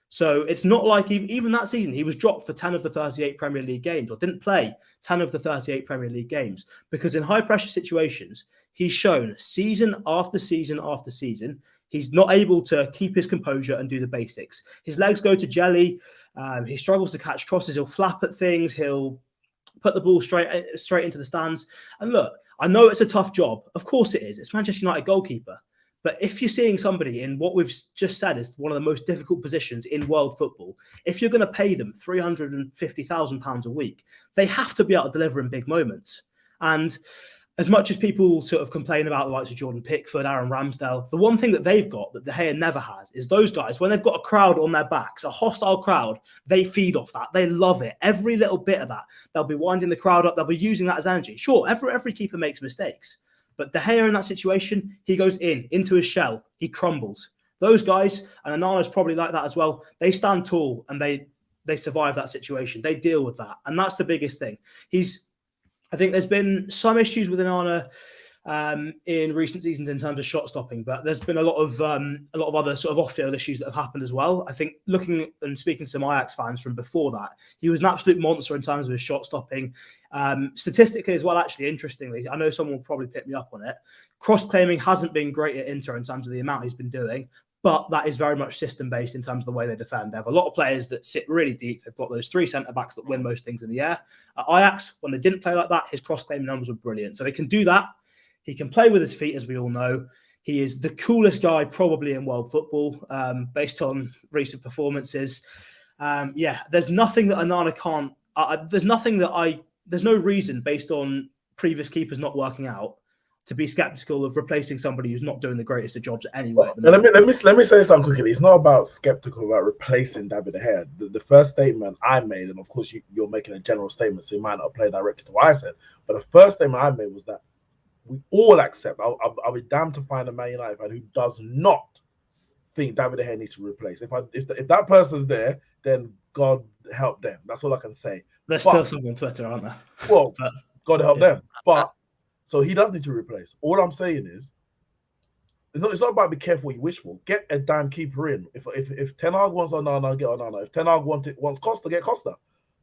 So it's not like even that season, he was dropped for 10 of the 38 Premier League games, or didn't play 10 of the 38 Premier League games, because in high pressure situations, he's shown season after season after season, he's not able to keep his composure and do the basics. His legs go to jelly. He struggles to catch crosses. He'll flap at things. He'll put the ball straight into the stands. And look, I know it's a tough job. Of course it is. It's Manchester United goalkeeper. But if you're seeing somebody in what we've just said is one of the most difficult positions in world football, if you're going to pay them £350,000 a week, they have to be able to deliver in big moments. And as much as people sort of complain about the likes of Jordan Pickford, Aaron Ramsdale, the one thing that they've got that De Gea never has is those guys, when they've got a crowd on their backs, a hostile crowd, they feed off that. They love it. Every little bit of that. They'll be winding the crowd up. They'll be using that as energy. Sure, every keeper makes mistakes. But De Gea in that situation, he goes into his shell. He crumbles. Those guys, and Onana's probably like that as well, they stand tall and they survive that situation. They deal with that. And that's the biggest thing. I think there's been some issues with Onana in recent seasons in terms of shot stopping, but there's been a lot of other sort of off-field issues that have happened as well. I think looking and speaking to some Ajax fans from before that, he was an absolute monster in terms of his shot stopping. Statistically as well, actually, interestingly, I know someone will probably pick me up on it. Cross-claiming hasn't been great at Inter in terms of the amount he's been doing, but that is very much system-based in terms of the way they defend. They have a lot of players that sit really deep. They've got those three centre-backs that win most things in the air. At Ajax, when they didn't play like that, his cross-claiming numbers were brilliant. So he can do that. He can play with his feet, as we all know. He is the coolest guy probably in world football, based on recent performances. There's nothing that Onana can't... There's no reason, based on previous keepers not working out, to be skeptical of replacing somebody who's not doing the greatest of jobs anyway. Let me say something quickly. It's not about skeptical about replacing David de Gea. The first statement I made, and of course you're making a general statement, so you might not apply directly to what I said, but the first statement I made was that we all accept. I'll be damned to find a Man United fan who does not think David de Gea needs to replace. If that person's there, then God help them. That's all I can say. There's still some on Twitter, aren't there? Well, God help them. But so he does need to replace. All I'm saying is, it's not about be careful what you wish for. Get a damn keeper in. If Ten Hag wants Onana, get Onana. If Ten Hag wants Costa, get Costa.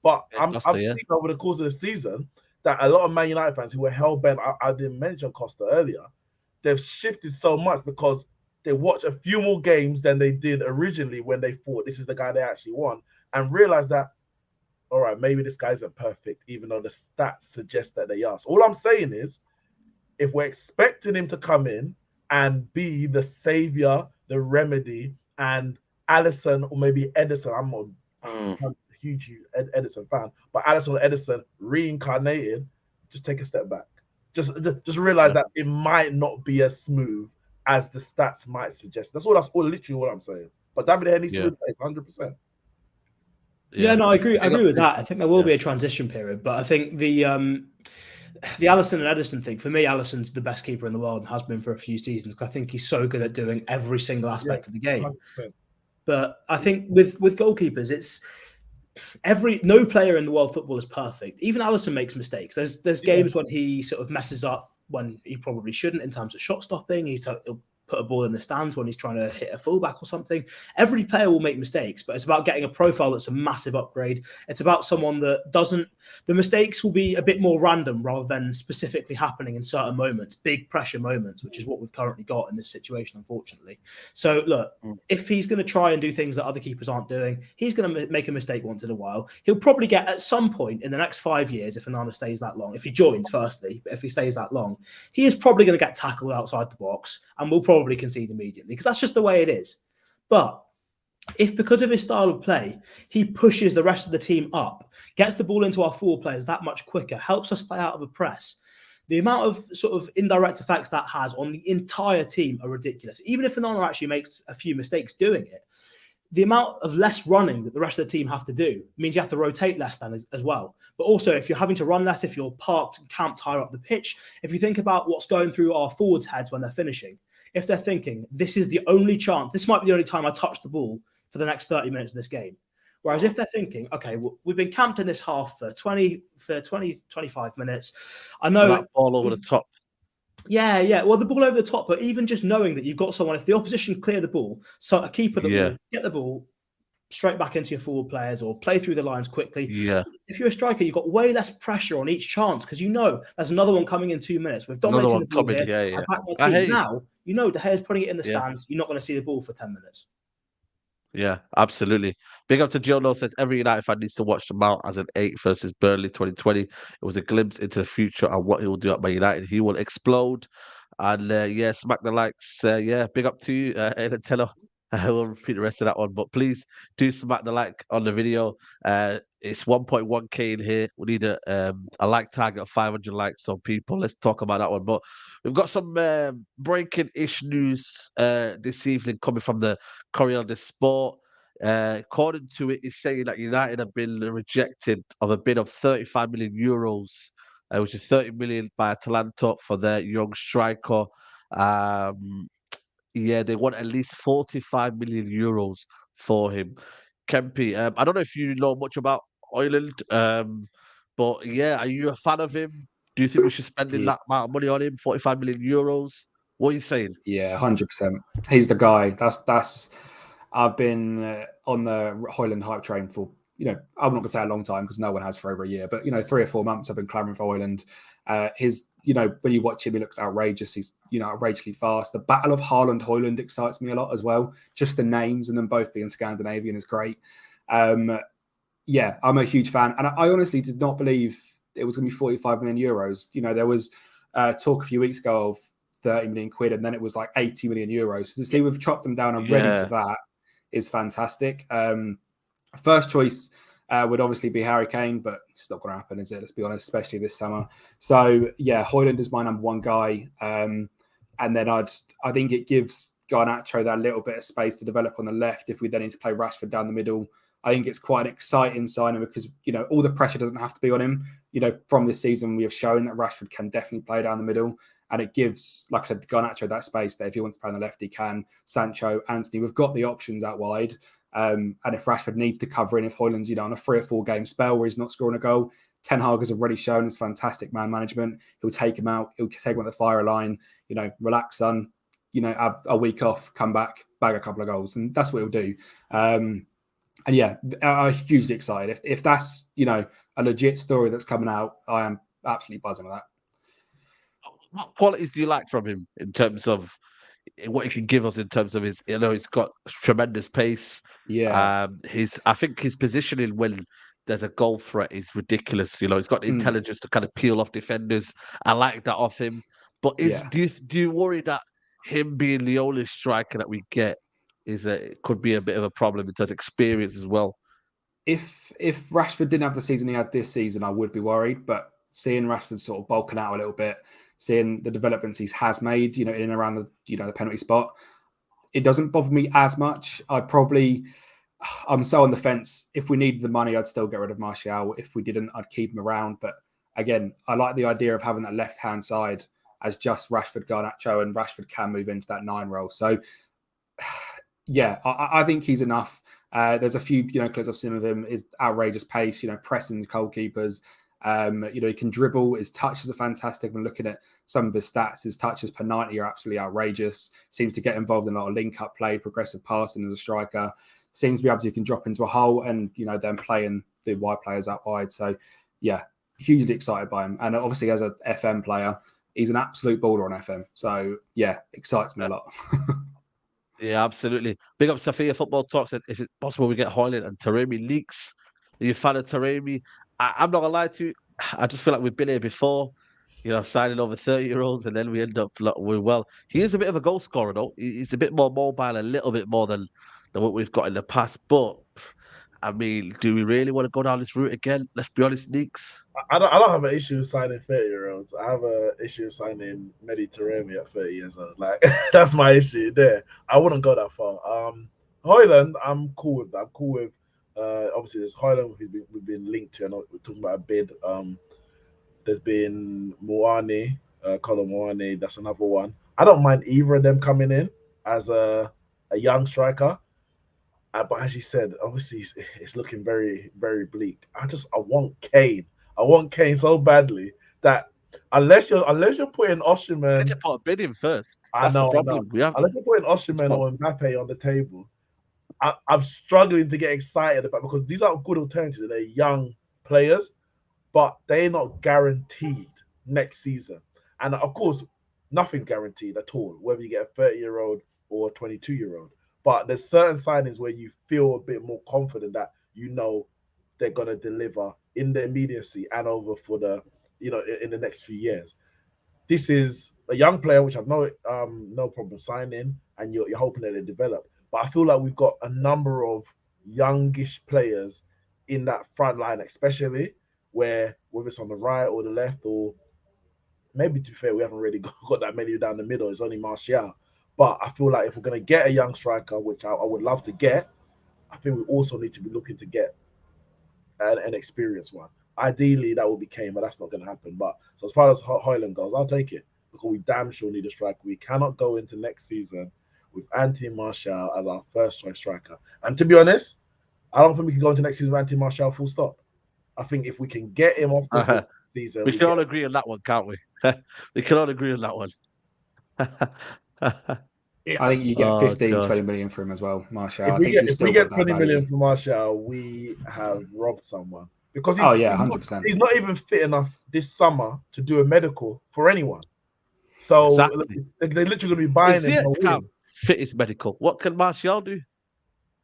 But I've seen over the course of the season that a lot of Man United fans who were hell-bent, I didn't mention Costa earlier, they've shifted so much because they watch a few more games than they did originally when they thought this is the guy they actually want, and realize that, all right, maybe this guy isn't perfect, even though the stats suggest that they are. So all I'm saying is, if we're expecting him to come in and be the savior, the remedy, and Alisson or maybe Ederson, I'm a huge Ederson fan, but Alisson or Ederson reincarnated, just take a step back. Just realize that it might not be as smooth as the stats might suggest. That's literally what I'm saying. But David de Gea needs to replace 100%. I agree with that. I think there will be a transition period, but I think the Alisson and Ederson thing, for me, Alisson's the best keeper in the world and has been for a few seasons, because I think he's so good at doing every single aspect of the game. 100%. But I think with goalkeepers, it's no player in the world football is perfect. Even Alisson makes mistakes. There's games when he sort of messes up when he probably shouldn't in terms of shot stopping. He'll put a ball in the stands when he's trying to hit a fullback or something. Every player will make mistakes, but it's about getting a profile that's a massive upgrade. It's about someone that the mistakes will be a bit more random rather than specifically happening in certain moments, big pressure moments, which is what we've currently got in this situation, unfortunately. So look, if he's going to try and do things that other keepers aren't doing, he's going to make a mistake once in a while. He'll probably get at some point in the next 5 years, if Onana stays that long, if he joins firstly, but if he stays that long, he is probably going to get tackled outside the box and will probably concede immediately, because that's just the way it is. But if, because of his style of play, he pushes the rest of the team up, gets the ball into our forward players that much quicker, helps us play out of a press, the amount of sort of indirect effects that has on the entire team are ridiculous. Even if Onana actually makes a few mistakes doing it, the amount of less running that the rest of the team have to do means you have to rotate less than as well. But also, if you're having to run less, if you're parked and camped higher up the pitch, if you think about what's going through our forwards' heads when they're finishing, if they're thinking, this is the only chance, this might be the only time I touch the ball for the next 30 minutes of this game. Whereas if they're thinking, okay, well, we've been camped in this half for 20, 25 minutes. I know that ball over the top. Yeah. Well, the ball over the top, but even just knowing that you've got someone, if the opposition clear the ball, so a keeper that will get the ball straight back into your forward players or play through the lines quickly. Yeah. If you're a striker, you've got way less pressure on each chance because you know there's another one coming in 2 minutes. We've dominated the ball here. Yeah. I back my team. Now, you know De Gea's putting it in the stands. You're not going to see the ball for 10 minutes. Yeah, absolutely. Big up to Joe No says every United fan needs to watch the Mount as an 8 versus Burnley 2020. It was a glimpse into the future and what he will do at Man United. He will explode. And smack the likes. Big up to you, Aidan Teller. I will repeat the rest of that one, but please do smack the like on the video. It's 1.1k in here. We need a like target of 500 likes on people. Let's talk about that one. But we've got some breaking-ish news this evening coming from the Corriere dello Sport. According to it, it's saying that United have been rejected of a bid of 35 million euros, which is 30 million by Atalanta for their young striker. They want at least 45 million euros for him. Kempi, I don't know if you know much about Hojlund, but are you a fan of him? Do you think we should spend that amount of money on him, 45 million euros? What are you saying? Yeah, 100%. He's the guy. That's. I've been on the Hojlund hype train for, I'm not going to say a long time because no one has for over a year, but 3 or 4 months I've been clamoring for Hojlund. When you watch him, he looks outrageous. He's, outrageously fast. The battle of Haaland-Hojlund excites me a lot as well. Just the names and them both being Scandinavian is great. I'm a huge fan. And I honestly did not believe it was going to be 45 million euros. There was talk a few weeks ago of 30 million quid and then it was like 80 million euros. So to see we've chopped them down and ready to that is fantastic. First choice would obviously be Harry Kane, but it's not going to happen, is it? Let's be honest, especially this summer. So Hojlund is my number one guy, and then I think it gives Garnacho that little bit of space to develop on the left. If we then need to play Rashford down the middle, I think it's quite an exciting signing because all the pressure doesn't have to be on him. From this season we have shown that Rashford can definitely play down the middle. And it gives, like I said, Garnacho that space there. If he wants to play on the left, he can. Sancho, Anthony, we've got the options out wide. And if Rashford needs to cover in, if Hojlund's, on a 3 or 4 game spell where he's not scoring a goal, Ten Hag has already shown his fantastic man management. He'll take him out. He'll take him at the fire line. Relax, son. Have a week off, come back, bag a couple of goals, and that's what he'll do. I'm hugely excited. If that's a legit story that's coming out, I am absolutely buzzing with that. What qualities do you like from him in terms of what he can give us in terms of his? He's got tremendous pace. Yeah. I think his positioning when there's a goal threat is ridiculous. He's got the intelligence to kind of peel off defenders. I like that off him. But do you worry that him being the only striker that we get it could be a bit of a problem in terms of experience as well? If Rashford didn't have the season he had this season, I would be worried. But seeing Rashford sort of bulking out a little bit, seeing the developments he has made, in and around the penalty spot, it doesn't bother me as much. I'm so on the fence. If we needed the money, I'd still get rid of Martial. If we didn't, I'd keep him around. But again, I like the idea of having that left-hand side as just Rashford, Garnacho, and Rashford can move into that 9 role. So, I think he's enough. There's a few, clips I've seen of him, his outrageous pace, pressing goalkeepers. He can dribble. His touches are fantastic. When looking at some of his stats, his touches per 90 are absolutely outrageous. Seems to get involved in a lot of link-up play, progressive passing as a striker. Seems to be able to can drop into a hole and then playing the wide players out wide. So hugely excited by him. And obviously as a FM player, he's an absolute baller on FM. So excites me a lot. Yeah, absolutely. Big up Sophia Football Talk said if it's possible we get Hojlund and Taremi leaks. Are you a fan of Taremi? I'm not gonna lie to you. I just feel like we've been here before, signing over 30-year-olds, and then we end up he is a bit of a goal scorer though. He's a bit more mobile, a little bit more than what we've got in the past. But I mean, do we really want to go down this route again? Let's be honest, Neeks. I don't have an issue with signing 30-year-olds. I have an issue with signing Mehdi Taremi at 30 years old. Like that's my issue there. I wouldn't go that far. Hojlund, I'm cool with that. I'm cool with. Obviously, there's Hojlund we've been linked to. I know we're talking about a bid. There's been Moane, Colin Moane. That's another one. I don't mind either of them coming in as a young striker. But as you said, obviously it's looking very, very bleak. I want Kane. I want Kane so badly that unless you're putting We need Osimhen, to put a bid in first. I That's the know. problem. We have Unless you're putting Osimhen or Mbappe on the table, I'm struggling to get excited about, because these are good alternatives. They're young players, but they're not guaranteed next season. And of course, nothing's guaranteed at all, whether you get a 30-year-old or a 22-year-old. But there's certain signings where you feel a bit more confident that they're gonna deliver in the immediacy and over for the in the next few years. This is a young player which I've no problem signing, and you're hoping that they develop. But I feel like we've got a number of youngish players in that front line, especially whether it's on the right or the left, or maybe, to be fair, we haven't really got that many down the middle. It's only Martial. But I feel like if we're going to get a young striker, which I would love to get, I think we also need to be looking to get an experienced one. Ideally, that would be Kane, but that's not going to happen. But so as far as Hojlund goes, I'll take it, because we damn sure need a striker. We cannot go into next season with Anthony Martial as our first choice striker. And to be honest, I don't think we can go into next season with Anthony Martial full stop. I think if we can get him off the season, we can all agree on that one, can't we? We can all agree on that one. I think you get 20 million for him as well, Martial. If we get 20 million for Martial, we have robbed someone, because 100%. He's not even fit enough this summer to do a medical for anyone. So exactly. They're literally going to be buying him. Can't fit his medical. What can Martial do?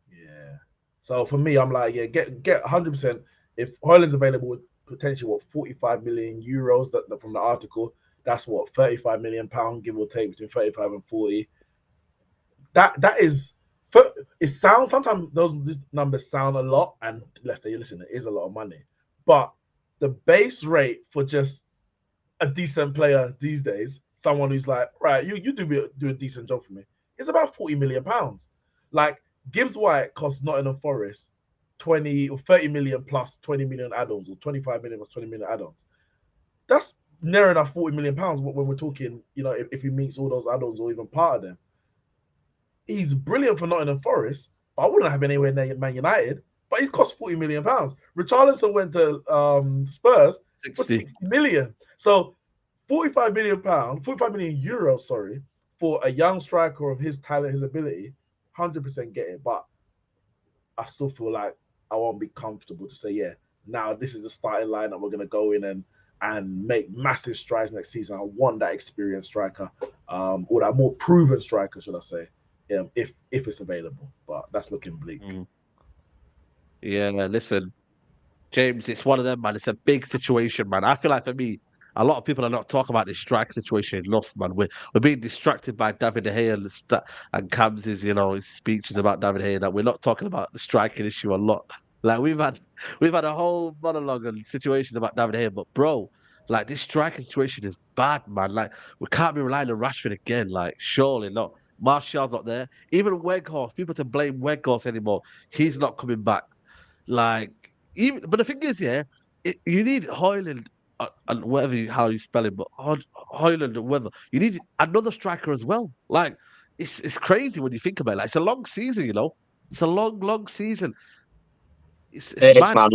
Yeah. So for me, I'm like, yeah, get 100%. If Hojlund's available with potentially 45 million euros that from the article, that's 35 million pound, give or take, between 35 and 40. That is, it sounds, sometimes these numbers sound a lot, and listen, it is a lot of money, but the base rate for just a decent player these days, someone who's like, right, you do a decent job for me, is about 40 million pounds. Like Gibbs White costs Nottingham Forest 20 or 30 million plus 20 million add-ons, or 25 million plus 20 million add-ons. That's near enough 40 million pounds when we're talking, if he meets all those add-ons or even part of them. He's brilliant for Nottingham Forest, but I wouldn't have him anywhere near Man United. But he's cost 40 million pounds. Richarlison went to Spurs for 60 million. So 45 million euros, sorry, for a young striker of his talent, his ability, 100% get it. But I still feel like I won't be comfortable to say, yeah, now this is the starting lineup. We're going to go in and make massive strides next season. I want that experienced striker, or that more proven striker, should I say, if it's available. But that's looking bleak. Yeah, listen, James, it's one of them, man. It's a big situation, man. I feel like, for me, a lot of people are not talking about this strike situation enough, man. We're being distracted by David de Gea and Cam's his speeches about David de Gea, that we're not talking about the striking issue a lot. Like we've had a whole monologue and situations about David de Gea, but bro, like this striking situation is bad, man. Like we can't be relying on Rashford again. Like surely not. Martial's not there. Even Weghorst, people to blame Weghorst anymore. He's not coming back. Like but the thing is, you need Hojlund and how you spell it, but Hojlund or whatever. You need another striker as well. Like it's crazy when you think about it. Like it's a long season, It's a long season. It's mad.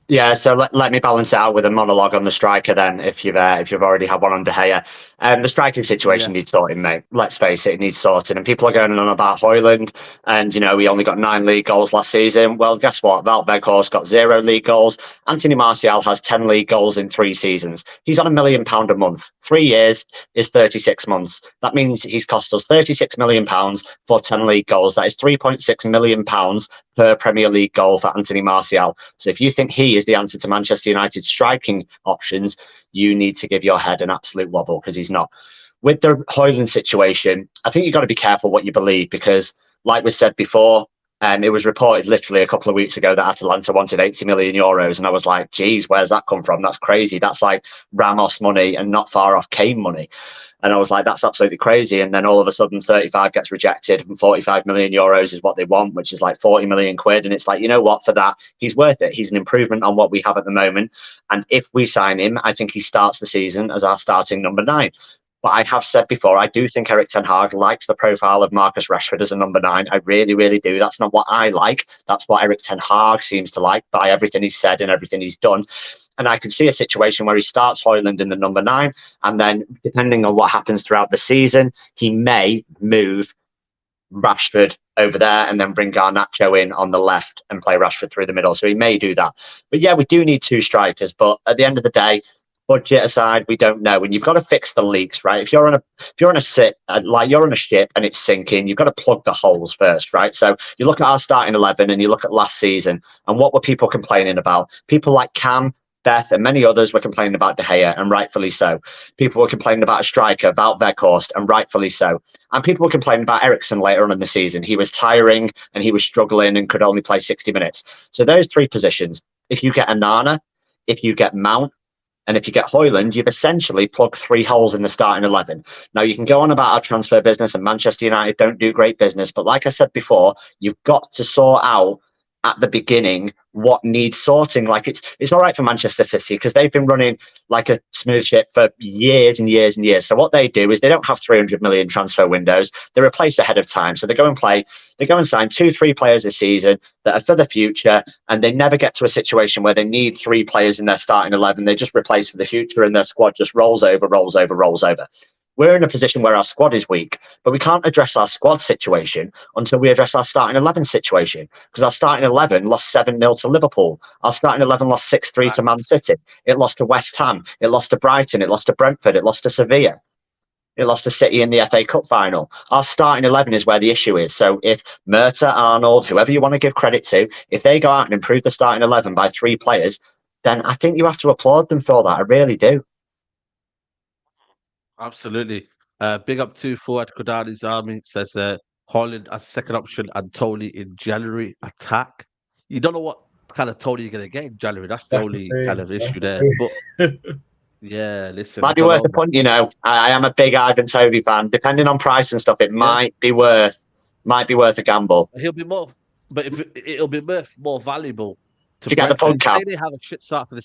Yeah, so let me balance it out with a monologue on the striker then, if you've already had one on De Gea. The striking situation needs sorting, mate. Let's face it needs sorting. And people are going on about Hojlund, and he only got 9 league goals last season. Well, guess what? Wout Weghorst got 0 league goals. Anthony Martial has 10 league goals in 3 seasons. He's on £1 million a month. 3 years is 36 months. That means he's cost us £36 million for 10 league goals. That is £3.6 million per Premier League goal for Anthony Martial. So if you think he is the answer to Manchester United's striking options, you need to give your head an absolute wobble, because he's not. With the Hojlund situation, I think you've got to be careful what you believe, because like we said before, it was reported literally a couple of weeks ago that Atalanta wanted 80 million euros. And I was like, geez, where's that come from? That's crazy. That's like Ramos money and not far off Kane money. And I was like, that's absolutely crazy. And then all of a sudden 35 gets rejected and 45 million euros is what they want, which is like 40 million quid. And it's like, you know what, for that, he's worth it. He's an improvement on what we have at the moment. And if we sign him, I think he starts the season as our starting number 9. But I have said before, I do think Erik Ten Hag likes the profile of Marcus Rashford as a number 9. I really, really do. That's not what I like. That's what Erik Ten Hag seems to like by everything he's said and everything he's done. And I can see a situation where he starts Hojlund in the number 9. And then depending on what happens throughout the season, he may move Rashford over there and then bring Garnacho in on the left and play Rashford through the middle. So he may do that. But yeah, we do need 2 strikers. But at the end of the day, budget aside, we don't know. And you've got to fix the leaks, right? If you're on a ship and it's sinking, you've got to plug the holes first, right? So you look at our starting 11 and you look at last season, and what were people complaining about? People like Cam, Beth, and many others were complaining about De Gea, and rightfully so. People were complaining about a striker, Wout Weghorst, and rightfully so. And people were complaining about Eriksen later on in the season. He was tiring and he was struggling and could only play 60 minutes. So those 3 positions, if you get Onana, if you get Mount, and if you get Hojlund, you've essentially plugged 3 holes in the starting 11. Now, you can go on about our transfer business, and Manchester United don't do great business. But like I said before, you've got to sort out at the beginning what needs sorting. Like it's all right for Manchester City because they've been running like a smooth ship for years and years and years. So what they do is they don't have 300 million transfer windows. They replace ahead of time. So they go and sign 2-3 players a season that are for the future, and they never get to a situation where they need 3 players in their starting 11. They just replace for the future, and their squad just rolls over. We're in a position where our squad is weak, but we can't address our squad situation until we address our starting 11 situation, because our starting 11 lost 7-0 to Liverpool. Our starting 11 lost 6-3 to Man City. It lost to West Ham. It lost to Brighton. It lost to Brentford. It lost to Sevilla. It lost to City in the FA Cup final. Our starting 11 is where the issue is. So if Murta, Arnold, whoever you want to give credit to, if they go out and improve the starting 11 by 3 players, then I think you have to applaud them for that. I really do. Absolutely. Big up to Fuad Kodani's army. Says Hojlund as second option and Tony in January attack. You don't know what kind of Tony you're going to get in January. That's the only kind of issue there. But yeah, listen. Might be worth a punt, you know. I am a big Ivan Toney fan. Depending on price and stuff, it might be worth a gamble. He'll be more, but it'll be more valuable to get the punt count. Say they have a shit start to the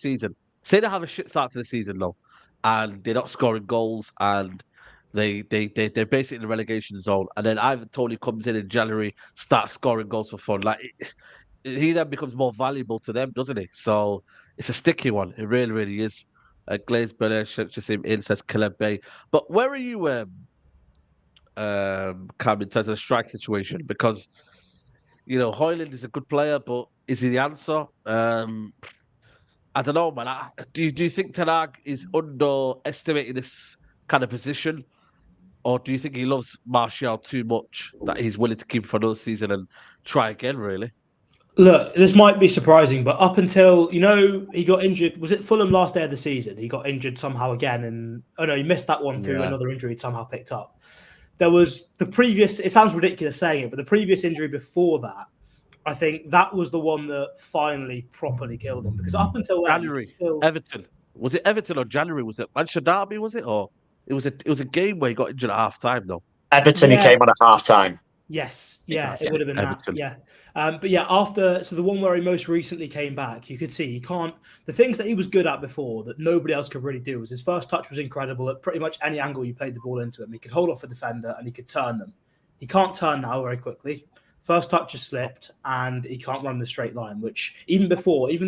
season. Though, and they're not scoring goals, and they're basically in the relegation zone. And then Ivan Toney comes in January, starts scoring goals for fun. Like he then becomes more valuable to them, doesn't he? So it's a sticky one. It really, really is. Glaze Belair just him in, says Caleb Bay. But where are you, Cam, in terms of the strike situation? Because Hojlund is a good player, but is he the answer? I don't know, man. Do you think Ten Hag is underestimating this kind of position? Or do you think he loves Martial too much that he's willing to keep for another season and try again, really? Look, this might be surprising, but up until, he got injured. Was it Fulham last day of the season? He got injured somehow again. And, he missed that one through another injury he'd somehow picked up. There was the previous, it sounds ridiculous saying it, but the previous injury before that, I think that was the one that finally properly killed him. Because up until then, January, Everton. Was it Everton or January? Was it Manchester Derby, was it? Or it was a game where he got injured at half time, though. Everton, he came on at half time. Yes, it would have been Everton. that. Yeah. But yeah, after the one where he most recently came back, you could see the things that he was good at before that nobody else could really do was his first touch was incredible at pretty much any angle you played the ball into him. He could hold off a defender and he could turn them. He can't turn now very quickly. First touch has slipped and he can't run the straight line, which even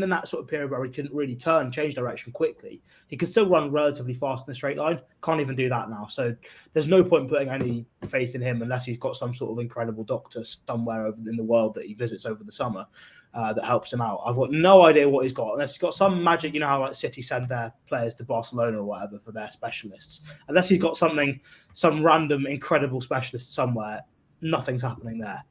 in that sort of period where he couldn't really change direction quickly, he could still run relatively fast in the straight line. Can't even do that now. So there's no point putting any faith in him unless he's got some sort of incredible doctor somewhere over in the world that he visits over the summer that helps him out. I've got no idea what he's got, unless he's got some magic, how like City send their players to Barcelona or whatever for their specialists. Unless he's got some random incredible specialist somewhere, nothing's happening there.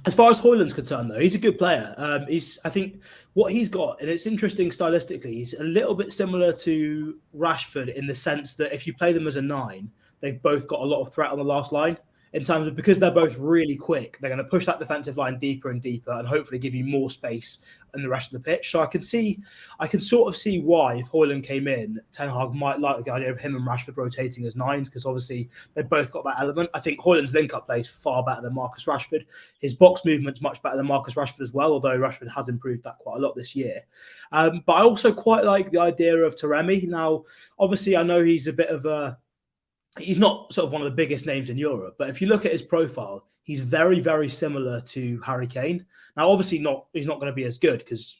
As far as Hojlund's concerned, though, he's a good player. I think what he's got, and it's interesting stylistically, he's a little bit similar to Rashford in the sense that if you play them as a 9, they've both got a lot of threat on the last line. in terms of, because they're both really quick, they're going to push that defensive line deeper and deeper and hopefully give you more space in the rest of the pitch. So I can sort of see why, if Hojlund came in, Ten Hag might like the idea of him and Rashford rotating as nines, because obviously they've both got that element. I think Hojlund's link-up play is far better than Marcus Rashford. His box movement's much better than Marcus Rashford as well, although Rashford has improved that quite a lot this year. But I also quite like the idea of Taremi. Now, obviously, I know he's he's not sort of one of the biggest names in Europe, but if you look at his profile, he's very, very similar to Harry Kane. Now, obviously, he's not going to be as good because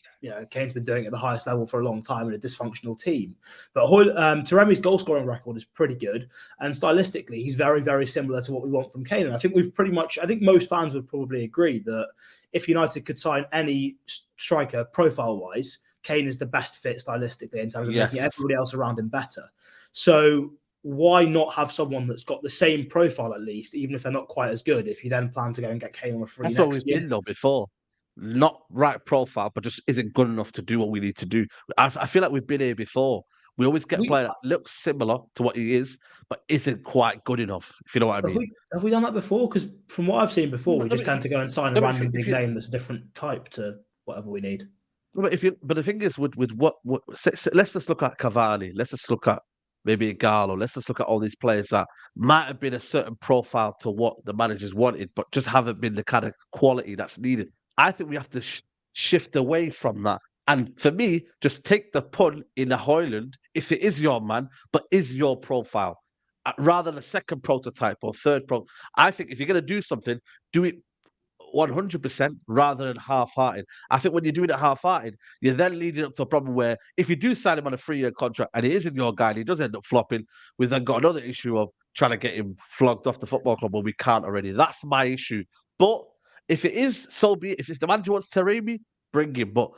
Kane's been doing it at the highest level for a long time in a dysfunctional team. But Taremi's goal scoring record is pretty good, and stylistically, he's very, very similar to what we want from Kane. And I think I think most fans would probably agree that if United could sign any striker profile-wise, Kane is the best fit stylistically in terms of making everybody else around him better. So why not have someone that's got the same profile at least, even if they're not quite as good, if you then plan to go and get Kane on a free That's next what we've year? been though before. Not right profile, but just isn't good enough to do what we need to do. I feel like we've been here before. We always get a player that looks similar to what he is, but isn't quite good enough, if you know what I mean. Have we done that before? Because from what I've seen before, we just tend to go and sign a random big name that's a different type to whatever we need. But the thing is, with what let's just look at Cavani. Let's just look at maybe Igalo. Let's just look at all these players that might have been a certain profile to what the managers wanted, but just haven't been the kind of quality that's needed. I think we have to shift away from that. And for me, just take the punt in a Hojlund, if it is your man, but is your profile, rather than a second prototype or third pro. I think if you're going to do something, do it 100% rather than half-hearted. I think when you're doing it half-hearted, you're then leading up to a problem where if you do sign him on a 3-year contract and he isn't your guy and he does end up flopping, we've then got another issue of trying to get him flogged off the football club when we can't already. That's my issue. But if it is, so be it. If the manager wants Taremi, bring him. But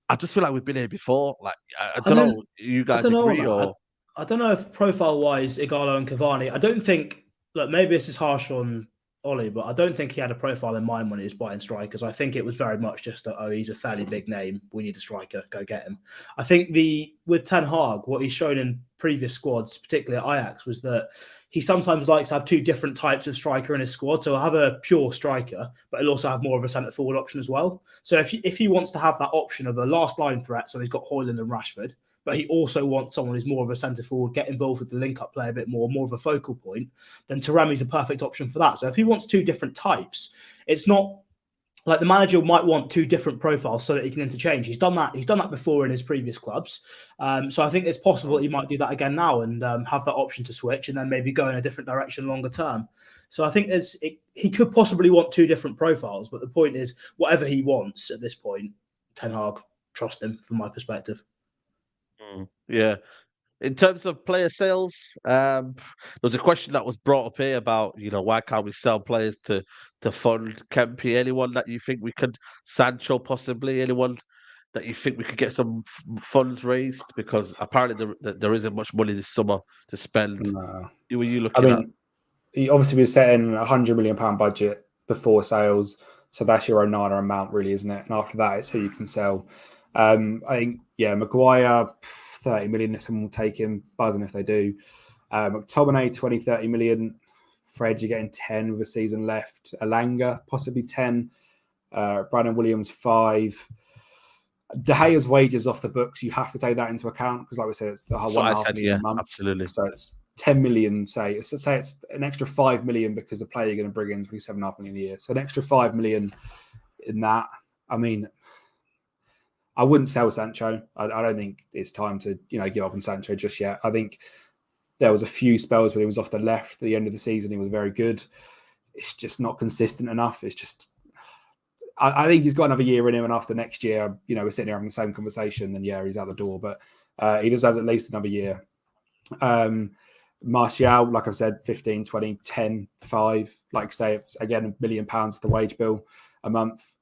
I just feel like we've been here before. Like I don't know, you guys agree or? I don't know if profile-wise, Igalo and Cavani, I don't think, look, maybe this is harsh on Ollie, but I don't think he had a profile in mind when he was buying strikers. I think it was very much just he's a fairly big name. We need a striker. Go get him. I think with Ten Hag, what he's shown in previous squads, particularly at Ajax, was that he sometimes likes to have two different types of striker in his squad. So he'll have a pure striker, but he'll also have more of a centre forward option as well. So if he wants to have that option of a last line threat, so he's got Hojlund and Rashford, but he also wants someone who's more of a centre forward, get involved with the link-up play a bit more of a focal point, then Taremi's a perfect option for that. So if he wants two different types, it's not like the manager might want two different profiles so that he can interchange. He's done that. He's done that before in his previous clubs. So I think it's possible he might do that again now and have that option to switch and then maybe go in a different direction longer term. So I think he could possibly want two different profiles, but the point is, whatever he wants at this point, Ten Hag, trust him from my perspective. Yeah. In terms of player sales, there was a question that was brought up here about, why can't we sell players to fund Kempy? Anyone that you think we could, Sancho possibly, anyone that you think we could get some funds raised? Because apparently there isn't much money this summer to spend. No. Who were you looking at? He obviously was setting £100 million budget before sales. So that's your Onana amount, really, isn't it? And after that, it's who you can sell. I think, Maguire, 30 million, if someone will take him, buzzing if they do. McTominay, 20, 30 million. Fred, you're getting 10 with a season left. Alanga, possibly 10. Brandon Williams, 5. De Gea's wages off the books, you have to take that into account because, like we said, it's $1.5 million a month. Absolutely. So it's 10 million, say it's an extra 5 million because the player you're going to bring in is 7.5 million a year. So an extra 5 million in that. I mean, I wouldn't sell Sancho. I don't think it's time to, give up on Sancho just yet. I think there was a few spells where he was off the left at the end of the season. He was very good. It's just not consistent enough. It's just, I think he's got another year in him. And after next year, we're sitting here having the same conversation. Then he's out the door. But he deserves at least another year. Martial, like I've said, 15, 20, 10, 5. Like I say, it's again £1 million of the wage bill a month.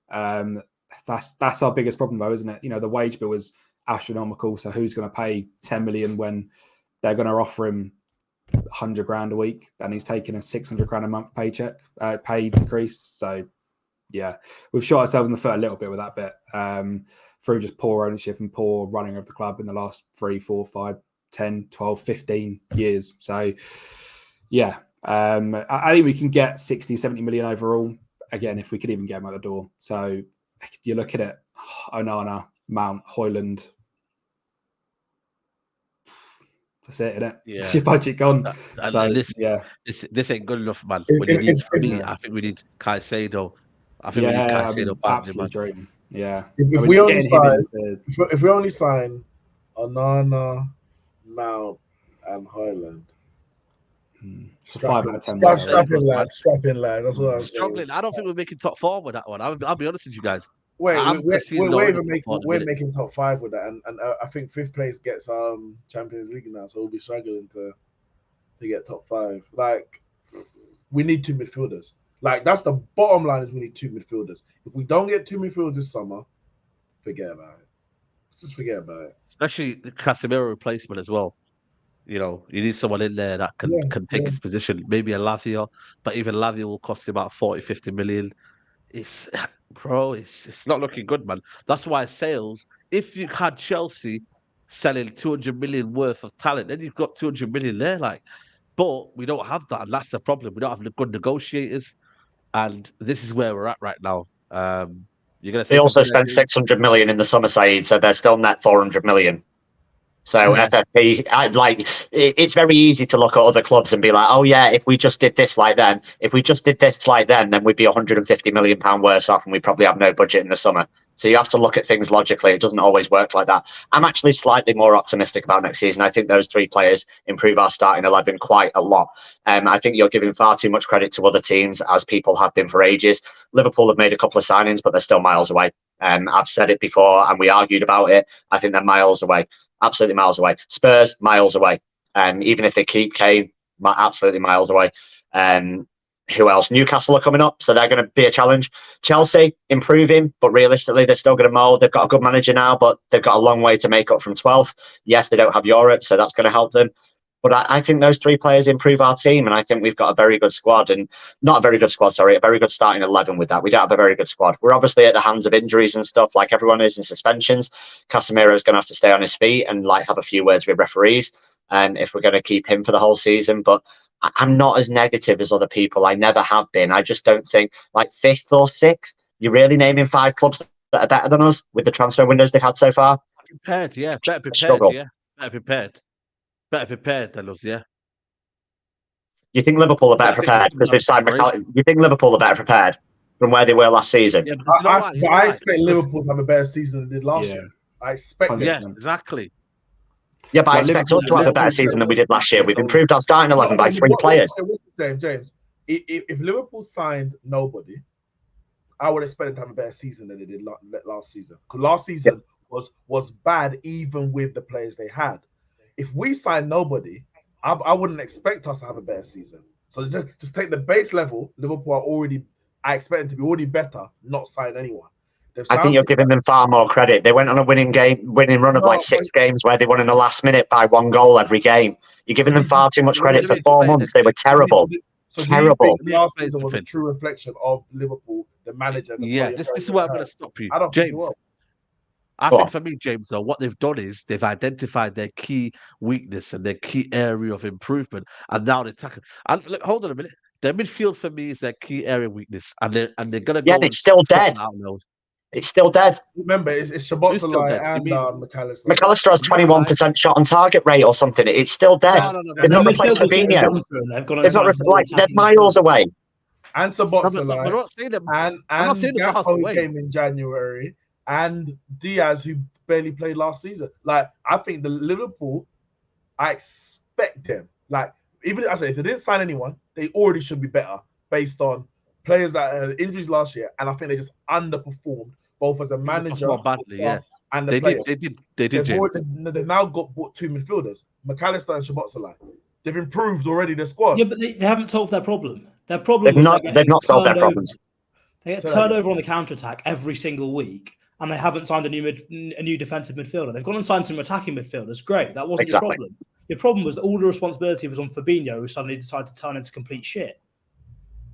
That's our biggest problem, though, isn't it? The wage bill is astronomical. So who's going to pay 10 million when they're going to offer him 100 grand a week and he's taking a 600 grand a month pay decrease? So yeah, we've shot ourselves in the foot a little bit with that bit through just poor ownership and poor running of the club in the last 3, 4, 5, 10, 12, 15 years. So yeah, I think we can get 60, 70 million overall. Again, if we could even get him out the door. So you look at it, Onana, Mount, Hojlund. That's it, isn't it? Yeah. It's your budget gone. And this ain't good enough, man. It- When you it- need, it's- for me, I think we need Caicedo. I think we need Caicedo badly, man. absolute dream. Yeah. If we only sign, if we only sign Onana, Mount, and Hojlund, it's a 5 out of 10. Strap in, lads. That's what I'm Struggling. saying. I don't think we're making top 4 with that one. I'll be honest with you guys. Wait, I'm conceding lower than top 4 at the we're minute. making top 5 with that, and I think 5th place gets Champions League now, so we'll be struggling to get top 5. Like, we need 2 midfielders. Like, that's the bottom line, is we need 2 midfielders. If we don't get 2 midfielders this summer, forget about it. Just forget about it. Especially the Casemiro replacement as well. You know, you need someone in there that can take his position. Maybe a Lavia, but even Lavia will cost you about 40, 50 million. It's not looking good, man. That's why sales, if you had Chelsea selling 200 million worth of talent, then you've got 200 million there. Like, but we don't have that, and that's the problem. We don't have good negotiators, and this is where we're at right now. You're gonna. They also spent 600 million in the summer, Saeed, so they're still net 400 million. So FFP, it's very easy to look at other clubs and be like, oh yeah, if we just did this like them, then we'd be 150 million pound worse off, and we probably have no budget in the summer. So you have to look at things logically. It doesn't always work like that. I'm actually slightly more optimistic about next season. I think those 3 players improve our starting 11 quite a lot. I think you're giving far too much credit to other teams, as people have been for ages. Liverpool have made a couple of signings, but they're still miles away. I've said it before, and we argued about it. I think they're miles away. Absolutely miles away. Spurs, miles away. Even if they keep Kane, absolutely miles away. Who else? Newcastle are coming up, so they're going to be a challenge. Chelsea, improving, but realistically, they're still going to mould. They've got a good manager now, but they've got a long way to make up from 12th. Yes, they don't have Europe, so that's going to help them. But I think those 3 players improve our team, and I think we've got a very good squad, and not a very good squad, sorry, a very good starting 11 with that. We don't have a very good squad. We're obviously at the hands of injuries and stuff, like everyone is, in suspensions. Casemiro's going to have to stay on his feet and like have a few words with referees, if we're going to keep him for the whole season. But I'm not as negative as other people. I never have been. I just don't think, like 5th or 6th, you're really naming 5 clubs that are better than us with the transfer windows they've had so far. Prepared, yeah. Better prepared, Struggle. yeah. Better prepared than us, yeah. You think Liverpool are better prepared because they've signed McAllister? You think Liverpool are better prepared from where they were last season? Yeah, I expect Liverpool to have a better season than they did last year. I expect it. Yeah, exactly. Yeah, but I expect us to have a better season than we did last year. We've improved our starting 11 by 3 players. James, if Liverpool signed nobody, I would expect them to have a better season than they did last season. Because last season was bad even with the players they had. If we sign nobody, I wouldn't expect us to have a better season. So just take the base level. Liverpool are already, I expect them to be already better, not sign anyone. I think you're giving them far more credit. They went on a winning run of like 6 games where they won in the last minute by 1 goal every game. You're giving them far too much credit. For 4 months, they were terrible. Terrible. Last season was a true reflection of Liverpool, the manager. This is where I'm going to stop you. I don't James, think it will. I think for me, James, though, what they've done is they've identified their key weakness and their key area of improvement, and now they're tackling. And look, hold on a minute. Their midfield for me is their key area of weakness, and they're going to go. Yeah, it's still dead. It's still dead. Remember, it's Szoboszlai and McAllister. McAllister has 21% shot on target rate or something. It's still dead. No. They've not replaced Fabinho. They're miles away. And Szoboszlai and Gakpo came in January, and Diaz, who barely played last season. Like, I think the Liverpool, I expect them. Like, even if they didn't sign anyone, they already should be better based on players that had injuries last year, and I think they just underperformed both as a manager and the players. They did. They've now bought 2 midfielders, McAllister and Szoboszlai. They've improved already their squad. Yeah, but they haven't solved their problem. Their problem they've not solved their problems. They get turnover on the counter-attack every single week, and they haven't signed a new defensive midfielder. They've gone and signed some attacking midfielders. Great, that wasn't your problem. Your problem was that all the responsibility was on Fabinho, who suddenly decided to turn into complete shit.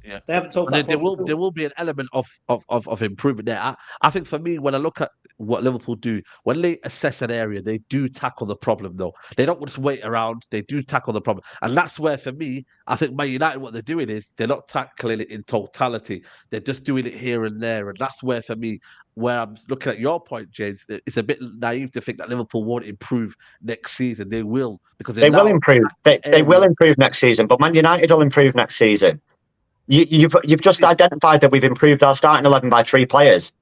Yeah. They haven't solved And that there problem. there will be an element of improvement there. I think for me, when I look at what Liverpool do, when they assess an area, they do tackle the problem though. They don't just wait around, they do tackle the problem. And that's where for me, I think Man United, what they're doing is they're not tackling it in totality. They're just doing it here and there. And that's where for me, where I'm looking at your point, James, it's a bit naive to think that Liverpool won't improve next season. They will, because They will improve. They will improve next season, but Man United will improve next season. You've just identified that we've improved our starting 11 by 3 players.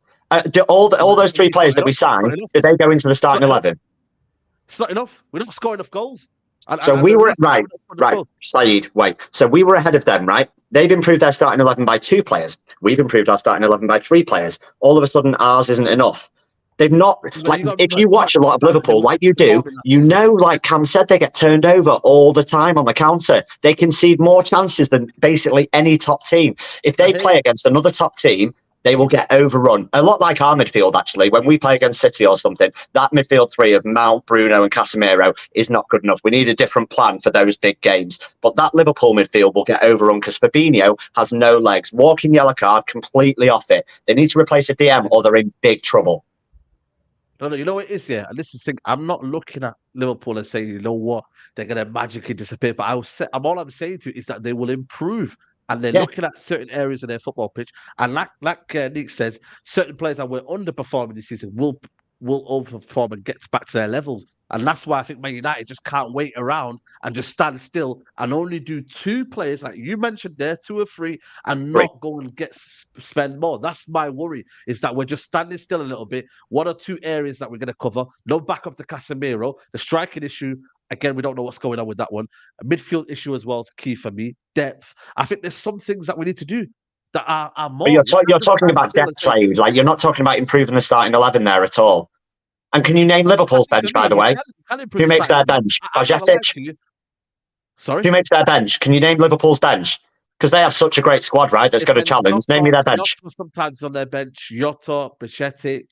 Do all those 3 players that we signed, did they go into the starting 11? It's not enough. We're not scoring enough goals. So we were right, Saeed. Wait. So we were ahead of them, right? They've improved their starting 11 by 2 players. We've improved our starting 11 by 3 players. All of a sudden, ours isn't enough. They've not, like, if you watch a lot of Liverpool, like you do, you know, like Cam said, they get turned over all the time on the counter. They concede more chances than basically any top team. If they play against another top team, they will get overrun. A lot like our midfield, actually. When we play against City or something, that midfield 3 of Mount, Bruno and Casemiro is not good enough. We need a different plan for those big games. But that Liverpool midfield will get overrun because Fabinho has no legs. Walking yellow card, completely off it. They need to replace a DM or they're in big trouble. No, you know what it is, yeah. And this is the thing. I'm not looking at Liverpool and saying, you know what, they're gonna magically disappear. But all I'm saying to you is that they will improve, and they're looking at certain areas of their football pitch. And like Nick says, certain players that were underperforming this season will overperform and get back to their levels. And that's why I think Man United just can't wait around and just stand still and only do 2 players, like you mentioned there, 2 or 3, and not go and spend more. That's my worry, is that we're just standing still a little bit. 1 or 2 areas that we're going to cover. No backup to Casemiro. The striking issue, again, we don't know what's going on with that one. A midfield issue as well is key for me. Depth. I think there's some things that we need to do that are more. But you're talking about depth, Saeed. Like, you're not talking about improving the starting 11 there at all. And can you name Liverpool's bench, by the way? Who makes their bench? Bajcetic? Sorry? Who makes their bench? Can you name Liverpool's bench? Because they have such a great squad, right? That's got a challenge. Name me their bench. Sometimes on their bench, Jota, Bajcetic.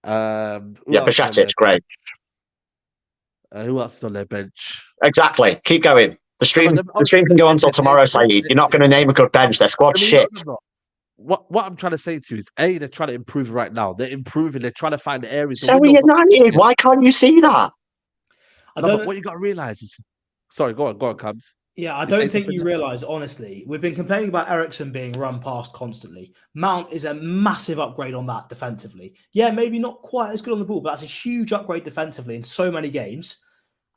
Bajcetic, great. Who else is on their bench? Exactly. Keep going. The stream can go on till tomorrow, Saeed. You're not going to name a good bench. Their squad's shit. What I'm trying to say to you is, they're trying to improve right now. They're improving. They're trying to find the areas. So are United. Why can't you see that? But what you got to realize is, sorry, go on, Cubs. Yeah, I don't think you realise, honestly, we've been complaining about Eriksen being run past constantly. Mount is a massive upgrade on that defensively. Yeah, maybe not quite as good on the ball, but that's a huge upgrade defensively in so many games.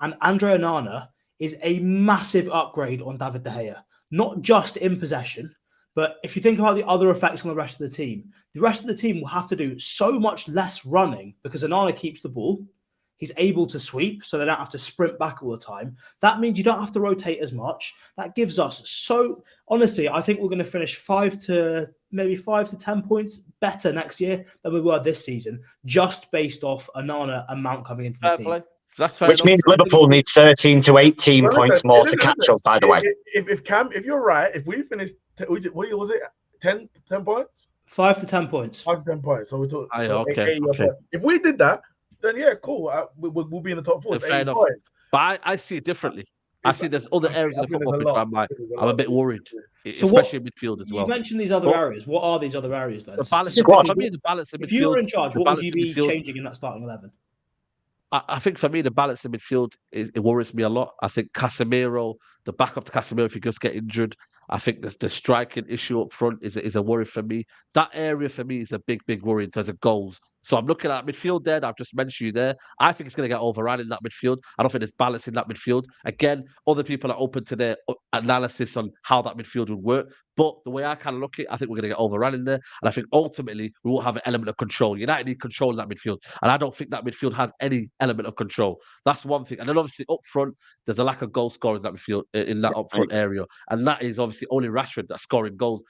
And Andre Onana is a massive upgrade on David de Gea, not just in possession. But if you think about the other effects on the rest of the team will have to do so much less running because Onana keeps the ball. He's able to sweep, so they don't have to sprint back all the time. That means you don't have to rotate as much. That gives us honestly, I think we're going to finish 5 to 10 points better next year than we were this season, just based off Onana and Mount coming into the team. That's fair. Which means Liverpool need 13 to 18 points more to catch us, by the way. If you're right, if we finish, what was it? 10 points? 5 to 10 points. 5 to 10 points. So we talk. Okay. If we did that, then yeah, cool. We'll be in the top 4. Fair enough. But I see it differently. I see there's other areas of the football pitch where I'm a bit worried, especially in midfield as well. You mentioned these other areas. What are these other areas then? The balance squad. For me, the balance in midfield. If you were in charge, what would you be changing in that starting 11? I think for me, the balance in midfield, it worries me a lot. I think Casemiro, the backup to Casemiro, if he does get injured, I think the striking issue up front is a worry for me. That area for me is a big worry in terms of goals. So I'm looking at midfield there that I've just mentioned you there. I think it's going to get overrun in that midfield. I don't think there's balance in that midfield. Again, other people are open to their analysis on how that midfield would work. But the way I kind of look at it, I think we're going to get overrun in there. And I think ultimately we won't have an element of control. United need control in that midfield. And I don't think that midfield has any element of control. That's one thing. And then obviously up front, there's a lack of goal scoring in that midfield, in that up front area. And that is obviously only Rashford that's scoring goals.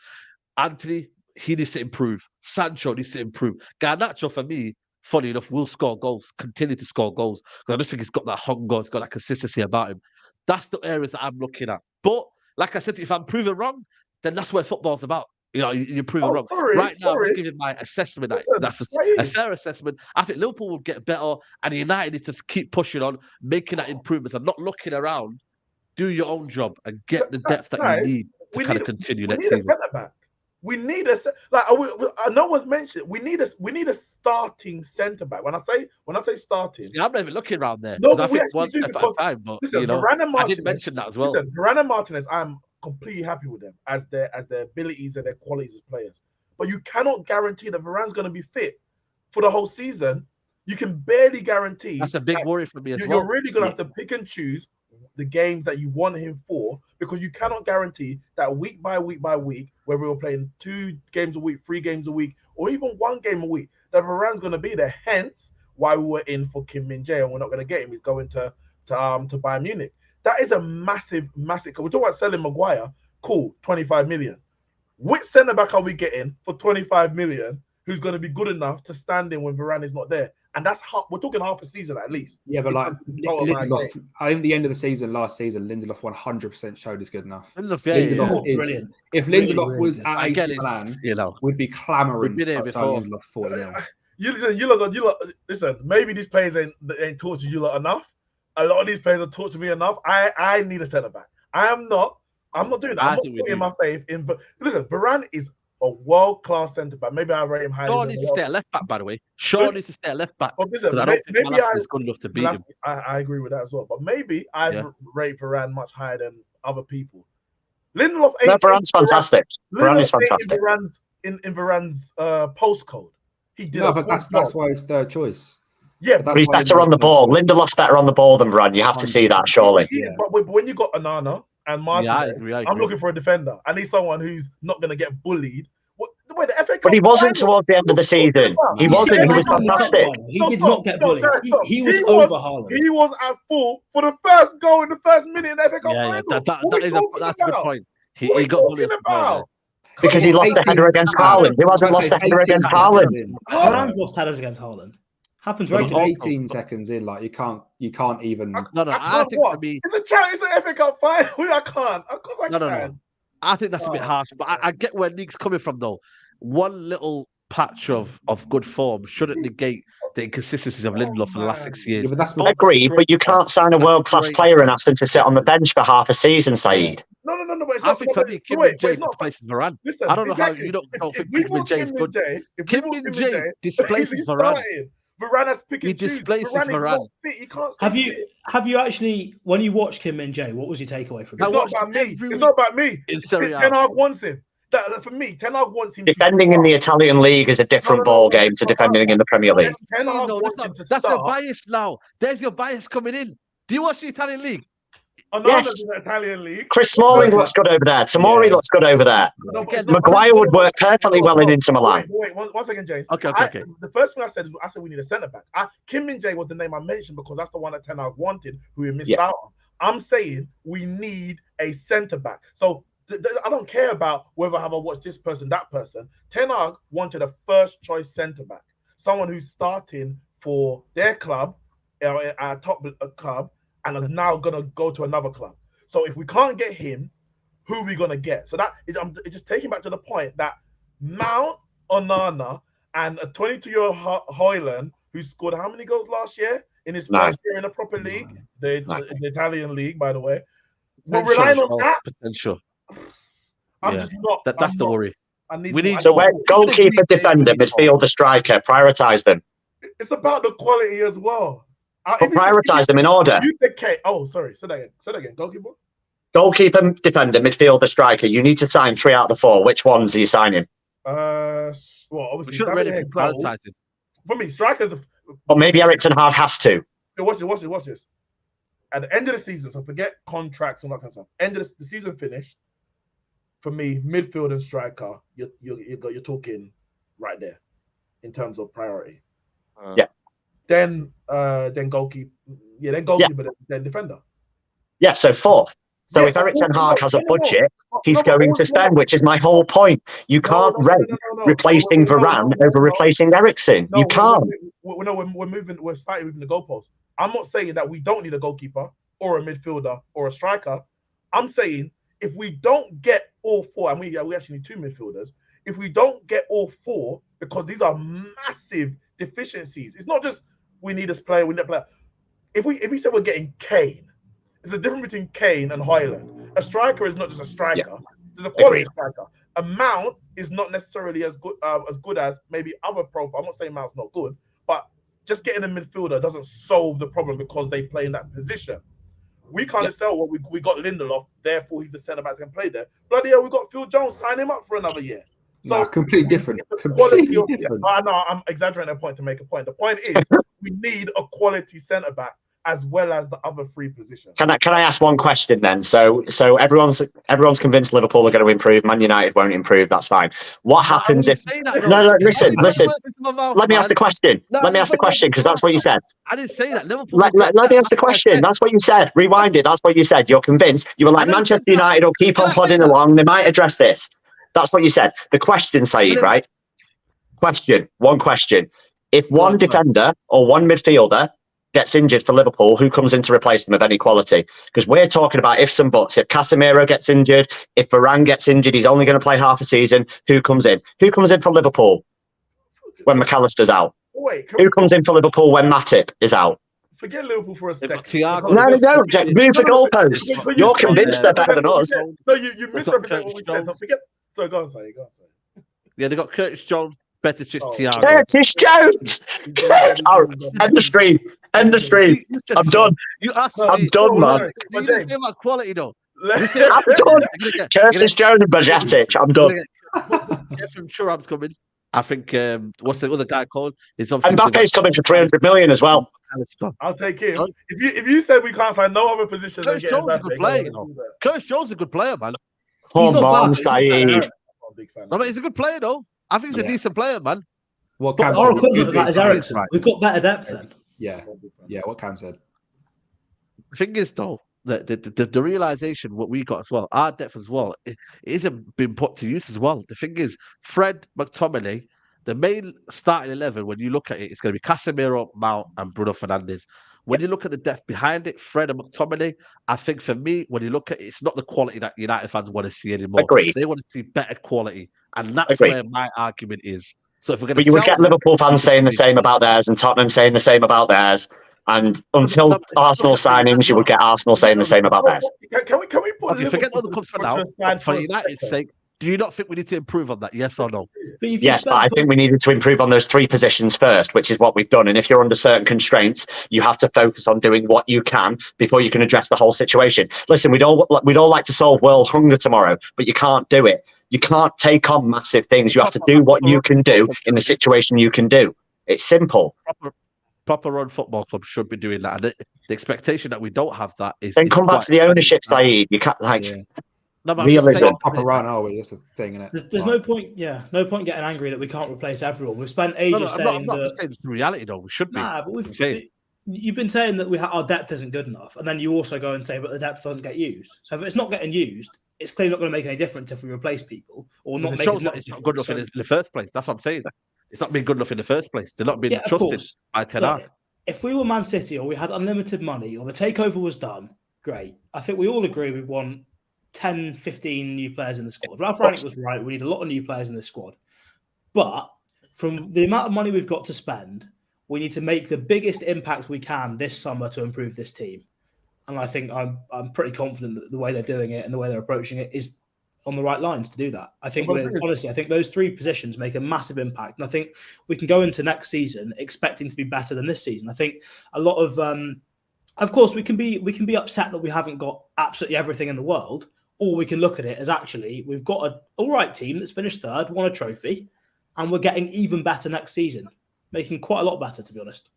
Anthony, he needs to improve. Sancho needs to improve. Garnacho, for me, funny enough, will score goals, continue to score goals. Because I just think he's got that hunger, he's got that consistency about him. That's the areas that I'm looking at. But, like I said, if I'm proven wrong, then that's where football's about. You know, you're proven wrong. Right now, I'm just giving my assessment. That's a fair assessment. I think Liverpool will get better, and United need to keep pushing on, making that improvements and not looking around. Do your own job and get the depth that you need. to we kind need of continue we next need a season. centre back. We need no one's mentioned. We need a starting centre back. When I say starting, See, I'm not even looking around there no, because I but we think actually one do step at a because time. But listen, you know, Varane and I Martinez. did mention that as well. Listen, Varane and Martinez, I'm completely happy with them as their abilities and their qualities as players. But you cannot guarantee that Varane's going to be fit for the whole season. You can barely guarantee. That's a big that worry for me as you're well. really going to have to pick and choose the games that you want him for, because you cannot guarantee that week by week by week, whether you're playing 2 games a week, 3 games a week, or even 1 game a week, that Varane's going to be there. Hence why we were in for Kim Min-jae, and we're not going to get him. He's going to Bayern Munich. That is a massive. We're talking about selling Maguire. Cool, 25 million. Which centre back are we getting for 25 million? Who's going to be good enough to stand in when Varane is not there? And that's we're talking half a season at least. Yeah, but like Lindelof, I think the end of the season, last season, Lindelof 100% showed he's good enough. Lindelof, Lindelof is brilliant. If Really, Lindelof really was good. at Again, AC it's, Milan, you know, we'd be clamoring we've been here to sign before. Lindelof 40 mil. You lot, listen, maybe these players ain't tortured you lot enough. A lot of these players have tortured me enough. I need a centre back. I'm not doing that. I'm not putting my faith in. But listen, Varane is a world-class centre back. Maybe I rate him highly. Shaw needs to stay at left back, by the way. Shaw needs to stay at left back because I don't think Malas is good enough to beat him. I agree with that as well. But maybe I rate Varane much higher than other people. Lindelof ain't. No, Varane's fantastic. Varane is fantastic. In Varane's postcode. He did. No, but that's why it's third choice. Yeah, but he's better on the ball. Lindelof's better on the ball than Varane. You have to see that, surely. But when you got Onana and Martinez, I agree. I'm looking for a defender. I need someone who's not going to get bullied. But he wasn't towards the end of the season. He wasn't. He was fantastic. He did not get bullied. He was over Haaland. He was at full for the first goal in the first minute in the FA Cup final. That's a good point. He got bullied about. Because he lost a header against Haaland. He hasn't lost a header against Haaland. Varane's lost headers against Haaland. Happens regularly. 18 seconds in, like you can't even. I think for me, it's an FA Cup final. I can't. Of course I can. No. I think that's a bit harsh, but I get where League's coming from though. One little patch of good form shouldn't negate the inconsistencies of Lindelof for the last 6 years. Yeah, but I agree, but you can't sign a world-class player and ask them to sit on the bench for half a season, Saeed. No. I think for me, Kim Min-jae displaces Varane. Listen, I don't know how you don't think Kim Min-jae is good. Kim Min-jae displaces Varane. Varane has to pick He displaces Varane. Have you actually, when you watch Kim Min-jae, what was your takeaway from it? It's not about me. It's not about me. In Serie A. Ten Hag wants him. For me, Ten Hag wants him. Defending in the Italian league is a different ball game to defending in the Premier League. That's your bias now. There's your bias coming in. Do you watch the Italian league? Yes. In the Italian league. Chris Smalling looks good over there. Tomori looks good over there. Maguire would work perfectly well in Inter Milan. Wait, one second, James. Okay. The first thing I said we need a centre back. Kim Min-jae was the name I mentioned because that's the one that Ten Hag wanted, who we missed out on. I'm saying we need a centre back. So I don't care about whether I watched this person, that person. Ten Hag wanted a first choice centre back, someone who's starting for their club, our top club, and is now gonna go to another club. So if we can't get him, who are we gonna get? So I'm just taking back to the point that Mount, Onana, and a 22-year-old Hojlund, who scored how many goals last year in his first year in a proper league, the Italian league, by the way. We're relying on that potential. I'm just not. That's the worry. So we're goalkeeper, defender, midfielder, striker. Prioritize them. It's about the quality as well. But prioritize them in order. You said K. Oh, sorry. Say that again. Goalkeeper. Goalkeeper, defender, midfielder, striker. You need to sign 3 out of the 4. Which ones are you signing? Well, obviously, should really be prioritizing. For me, strikers. Or maybe Ericsson Hag has to. Watch this. At the end of the season, so forget contracts and that kind of stuff. End of the season finished. For me, midfield and striker, you're talking right there in terms of priority. Then goalkeeper. Then goalkeeper, then defender. Yeah, so 4th. So if Eric Ten Hag has a budget, he's going to spend, which is my whole point. You can't rate replacing Varane over replacing Ericsson. You can't. We're moving. We're starting moving the goalposts. I'm not saying that we don't need a goalkeeper or a midfielder or a striker. I'm saying if we don't get all 4, and we actually need 2 midfielders. If we don't get all 4, because these are massive deficiencies. It's not just we need this player, we need a player. If we say we're getting Kane, there's a difference between Kane and Hojlund. A striker is not just a striker. There's a quality Agreed. striker. A Mount is not necessarily as good as maybe other profile. I'm not saying Mount's not good, but just getting a midfielder doesn't solve the problem because they play in that position. We kind of sell what we got Lindelof, therefore he's a centre back that can play there. Bloody hell, we got Phil Jones, sign him up for another year. So No, completely different. it's the quality Completely of, different. no, I'm exaggerating a point to make a point. The point is we need a quality centre back as well as the other three positions. Can I ask one question then? So everyone's convinced Liverpool are going to improve. Man United won't improve. That's fine. What happens if? No, listen. Let me ask the question. Let me ask the question because that's what you said. I didn't say that. Liverpool. Let me ask the question. That's what you said. Rewind it. That's what you said. You're convinced. You were like Manchester United will keep on plodding along. They might address this. That's what you said. The question, Saeed, right? One question. If one defender or one midfielder gets injured for Liverpool, who comes in to replace them of any quality? Because we're talking about ifs and buts. If Casemiro gets injured, if Varane gets injured, he's only going to play half a season. Who comes in? Who comes in for Liverpool when McAllister's out? Who comes in for Liverpool when Matip is out? Forget Liverpool for a second. Thiago. No, move the goalposts. You're convinced they're better than us. No, you misrepresent what we said. So forget. So go on, Saeed. Go on. Yeah, they got Curtis Jones, better just Thiago. Curtis Jones. End the stream. End the stream. I'm done. You asked I'm done, man. You didn't say about quality though. I'm done. Curtis Jones and Bajetic. I'm done. Guess from Thuram's coming. I think what's the other guy called? And Mbappe's coming for 300 million as well. I'll take him. If you said we can't sign no other position, Curtis Jones is a good player. Curtis Jones is a good player, man. Come on, Saeed. No, but he's a good player though. I think he's a decent player, man. What But Cam our said. equivalent of that is Ericsson. We've got better depth then. Yeah, what Cam said. The thing is though, the realization what we got as well, our depth as well, it isn't been put to use as well. The thing is, Fred, McTominay, the main starting 11, when you look at it, it's going to be Casemiro, Mount, and Bruno Fernandes. When you look at the depth behind it, Fred and McTominay, I think for me, when you look at it, it's not the quality that United fans want to see anymore. Agreed. They want to see better quality, and that's where my argument is. So if we're going But you would get Liverpool fans saying the same about theirs and Tottenham saying the same about theirs. And until Arsenal signings, you would get Arsenal saying the same about theirs. Can we put forget the other clubs for now. For United's sake, do you not think we need to improve on that? Yes or no? Yes, but I think we needed to improve on those three positions first, which is what we've done. And if you're under certain constraints, you have to focus on doing what you can before you can address the whole situation. Listen, we'd all like to solve world hunger tomorrow, but you can't do it. You can't take on massive things. You have to do what you can do in the situation you can do. It's simple. Proper run football club should be doing that. And the expectation that we don't have that is. Then come back to the ownership, Saeed. You can't No, but realism. Not proper run, are we? That's the thing, isn't it? There's no point. Yeah, no point getting angry that we can't replace everyone. We've spent ages saying I'm not saying it's the reality though. We should be. Nah, but you've been saying that our depth isn't good enough, and then you also go and say, but the depth doesn't get used. So if it's not getting used, it's clearly not going to make any difference if we replace people or not. It shows that it's not good enough in the first place. That's what I'm saying. It's not been good enough in the first place. They're not being trusted by Ten Hag. If we were Man City or we had unlimited money or the takeover was done, great. I think we all agree we want 10, 15 new players in the squad. Ralph Rangnick was right. We need a lot of new players in the squad. But from the amount of money we've got to spend, we need to make the biggest impact we can this summer to improve this team. And I think I'm pretty confident that the way they're doing it and the way they're approaching it is on the right lines to do that. I think honestly, I think those three positions make a massive impact. And I think we can go into next season expecting to be better than this season. I think a lot of course, we can be upset that we haven't got absolutely everything in the world, or we can look at it as actually we've got an all right team that's finished third, won a trophy, and we're getting even better next season, making quite a lot better, to be honest.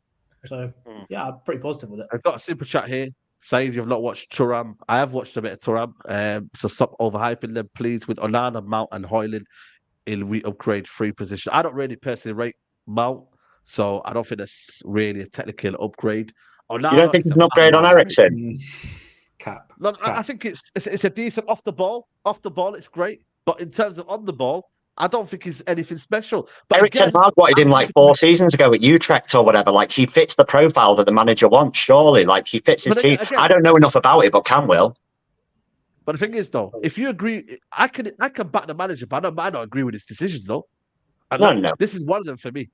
So yeah, I'm pretty positive with it. I've got a super chat here. Saying you've not watched Thuram. I have watched a bit of Thuram. So stop overhyping them, please. With Onana, Mount, and Hojlund, we upgrade three positions. I don't really personally rate Mount, so I don't think that's really a technical upgrade. Onana, you don't think it's an upgrade on Ericsson? Cap. No, I think it's a decent off the ball. Off the ball, it's great. But in terms of on the ball, I don't think he's anything special. But Eric Ten Hag wanted him like 4 seasons ago at Utrecht or whatever. Like he fits the profile that the manager wants, surely. Like he fits his team. I don't know enough about it, but Cam will. But the thing is, though, if you agree, I can back the manager, but I might not agree with his decisions, though. No. This is one of them for me.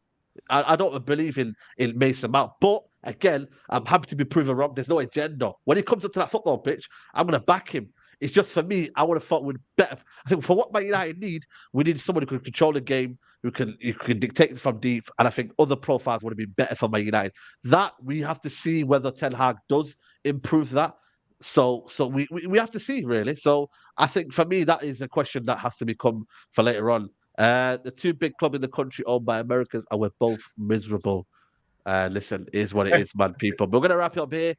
I don't believe in Mason Mount, but again, I'm happy to be proven wrong. There's no agenda. When he comes up to that football pitch, I'm going to back him. It's just for me, I would have thought we'd better. I think for what Man United need, we need somebody who can control the game, who can dictate it from deep. And I think other profiles would have been better for Man United. That we have to see whether Ten Hag does improve that. So we have to see, really. So I think for me, that is a question that has to become for later on. The two big clubs in the country owned by Americans, and we're both miserable. Listen, it is what it is, man, people. But we're going to wrap it up here.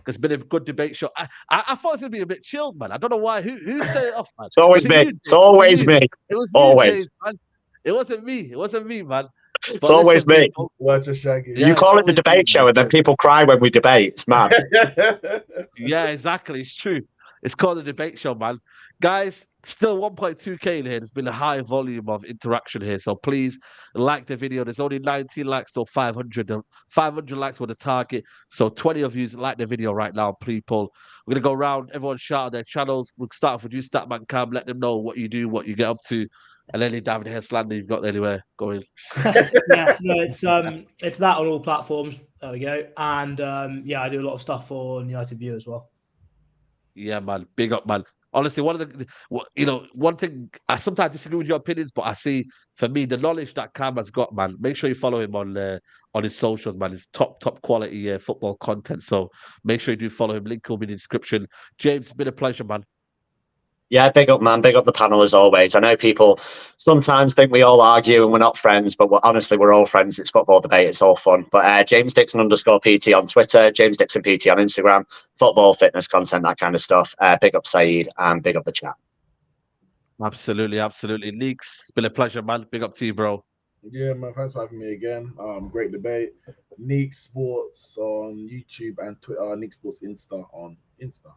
It's been a good debate show. I thought it was going to be a bit chilled, man. I don't know why. Who set it off, man? It's always Was it me. you, It's James? always you? me. It was you, Always. James, man. It wasn't me. It wasn't me, man. It's But always listen, me. people, Watch a Shaggy. Yeah, You it's call it the always me, debate show, man. and then people cry when we debate. It's mad. Yeah, exactly. It's true. It's called the debate show, man. Guys, still 1.2K in here. There's been a high volume of interaction here. So please like the video. There's only 19 likes till 500. 500 likes were the target. So 20 of you like the video right now, people. We're going to go around. Everyone shout out their channels. We'll start off with you, Statman Cam. Let them know what you do, what you get up to. And any David de Gea slander you've got anywhere going. Yeah, no, it's that on all platforms. There we go. And yeah, I do a lot of stuff on United View as well. Yeah, man. Big up, man. Honestly, one thing, I sometimes disagree with your opinions, but I see, for me, the knowledge that Cam has got, man, make sure you follow him on his socials, man. It's top quality football content. So make sure you do follow him. Link will be in the description. James, it's been a pleasure, man. Yeah, big up, man. Big up the panel as always. I know people sometimes think we all argue and we're not friends, but honestly, we're all friends. It's football debate. It's all fun. But James Dixon _PT on Twitter, James Dixon PT on Instagram, football, fitness content, that kind of stuff. Big up Saeed and big up the chat. Absolutely, absolutely. Neeks, it's been a pleasure, man. Big up to you, bro. Yeah, man. Thanks for having me again. Great debate. Neek Sports on YouTube and Twitter. Neek Sports Insta on Insta.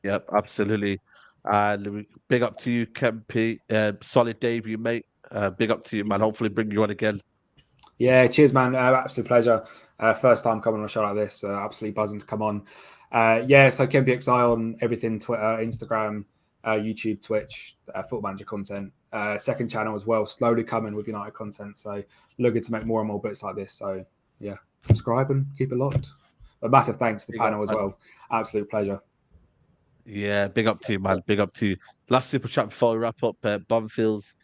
Yep, absolutely. And big up to you, Kempy. Solid debut, mate. Big up to you, man. Hopefully bring you on again. Yeah, cheers, man. Absolute pleasure. First time coming on a show like this. Absolutely buzzing to come on. Yeah, so KempyXI on everything: Twitter, Instagram, YouTube, Twitch, Football Manager content. Second channel as well, slowly coming with United content. So looking to make more and more bits like this. So yeah, subscribe and keep it locked. A massive thanks to the panel as well. Absolute pleasure. Yeah, big up to you, man. Big up to you. Last super chat before we wrap up. Bonfield's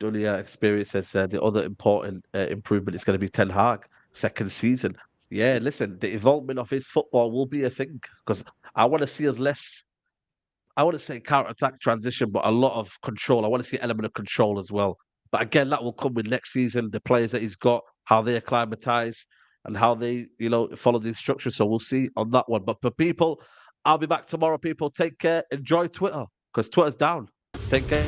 Dunia experience says the other important improvement is going to be Ten Hag second season. Yeah, listen, the involvement of his football will be a thing because I want to see us less. I want to say counter-attack transition, but a lot of control. I want to see an element of control as well. But again, that will come with next season. The players that he's got, how they acclimatize, and how they, follow the instructions. So we'll see on that one. But for people, I'll be back tomorrow. People, take care. Enjoy Twitter because Twitter's down. Take care.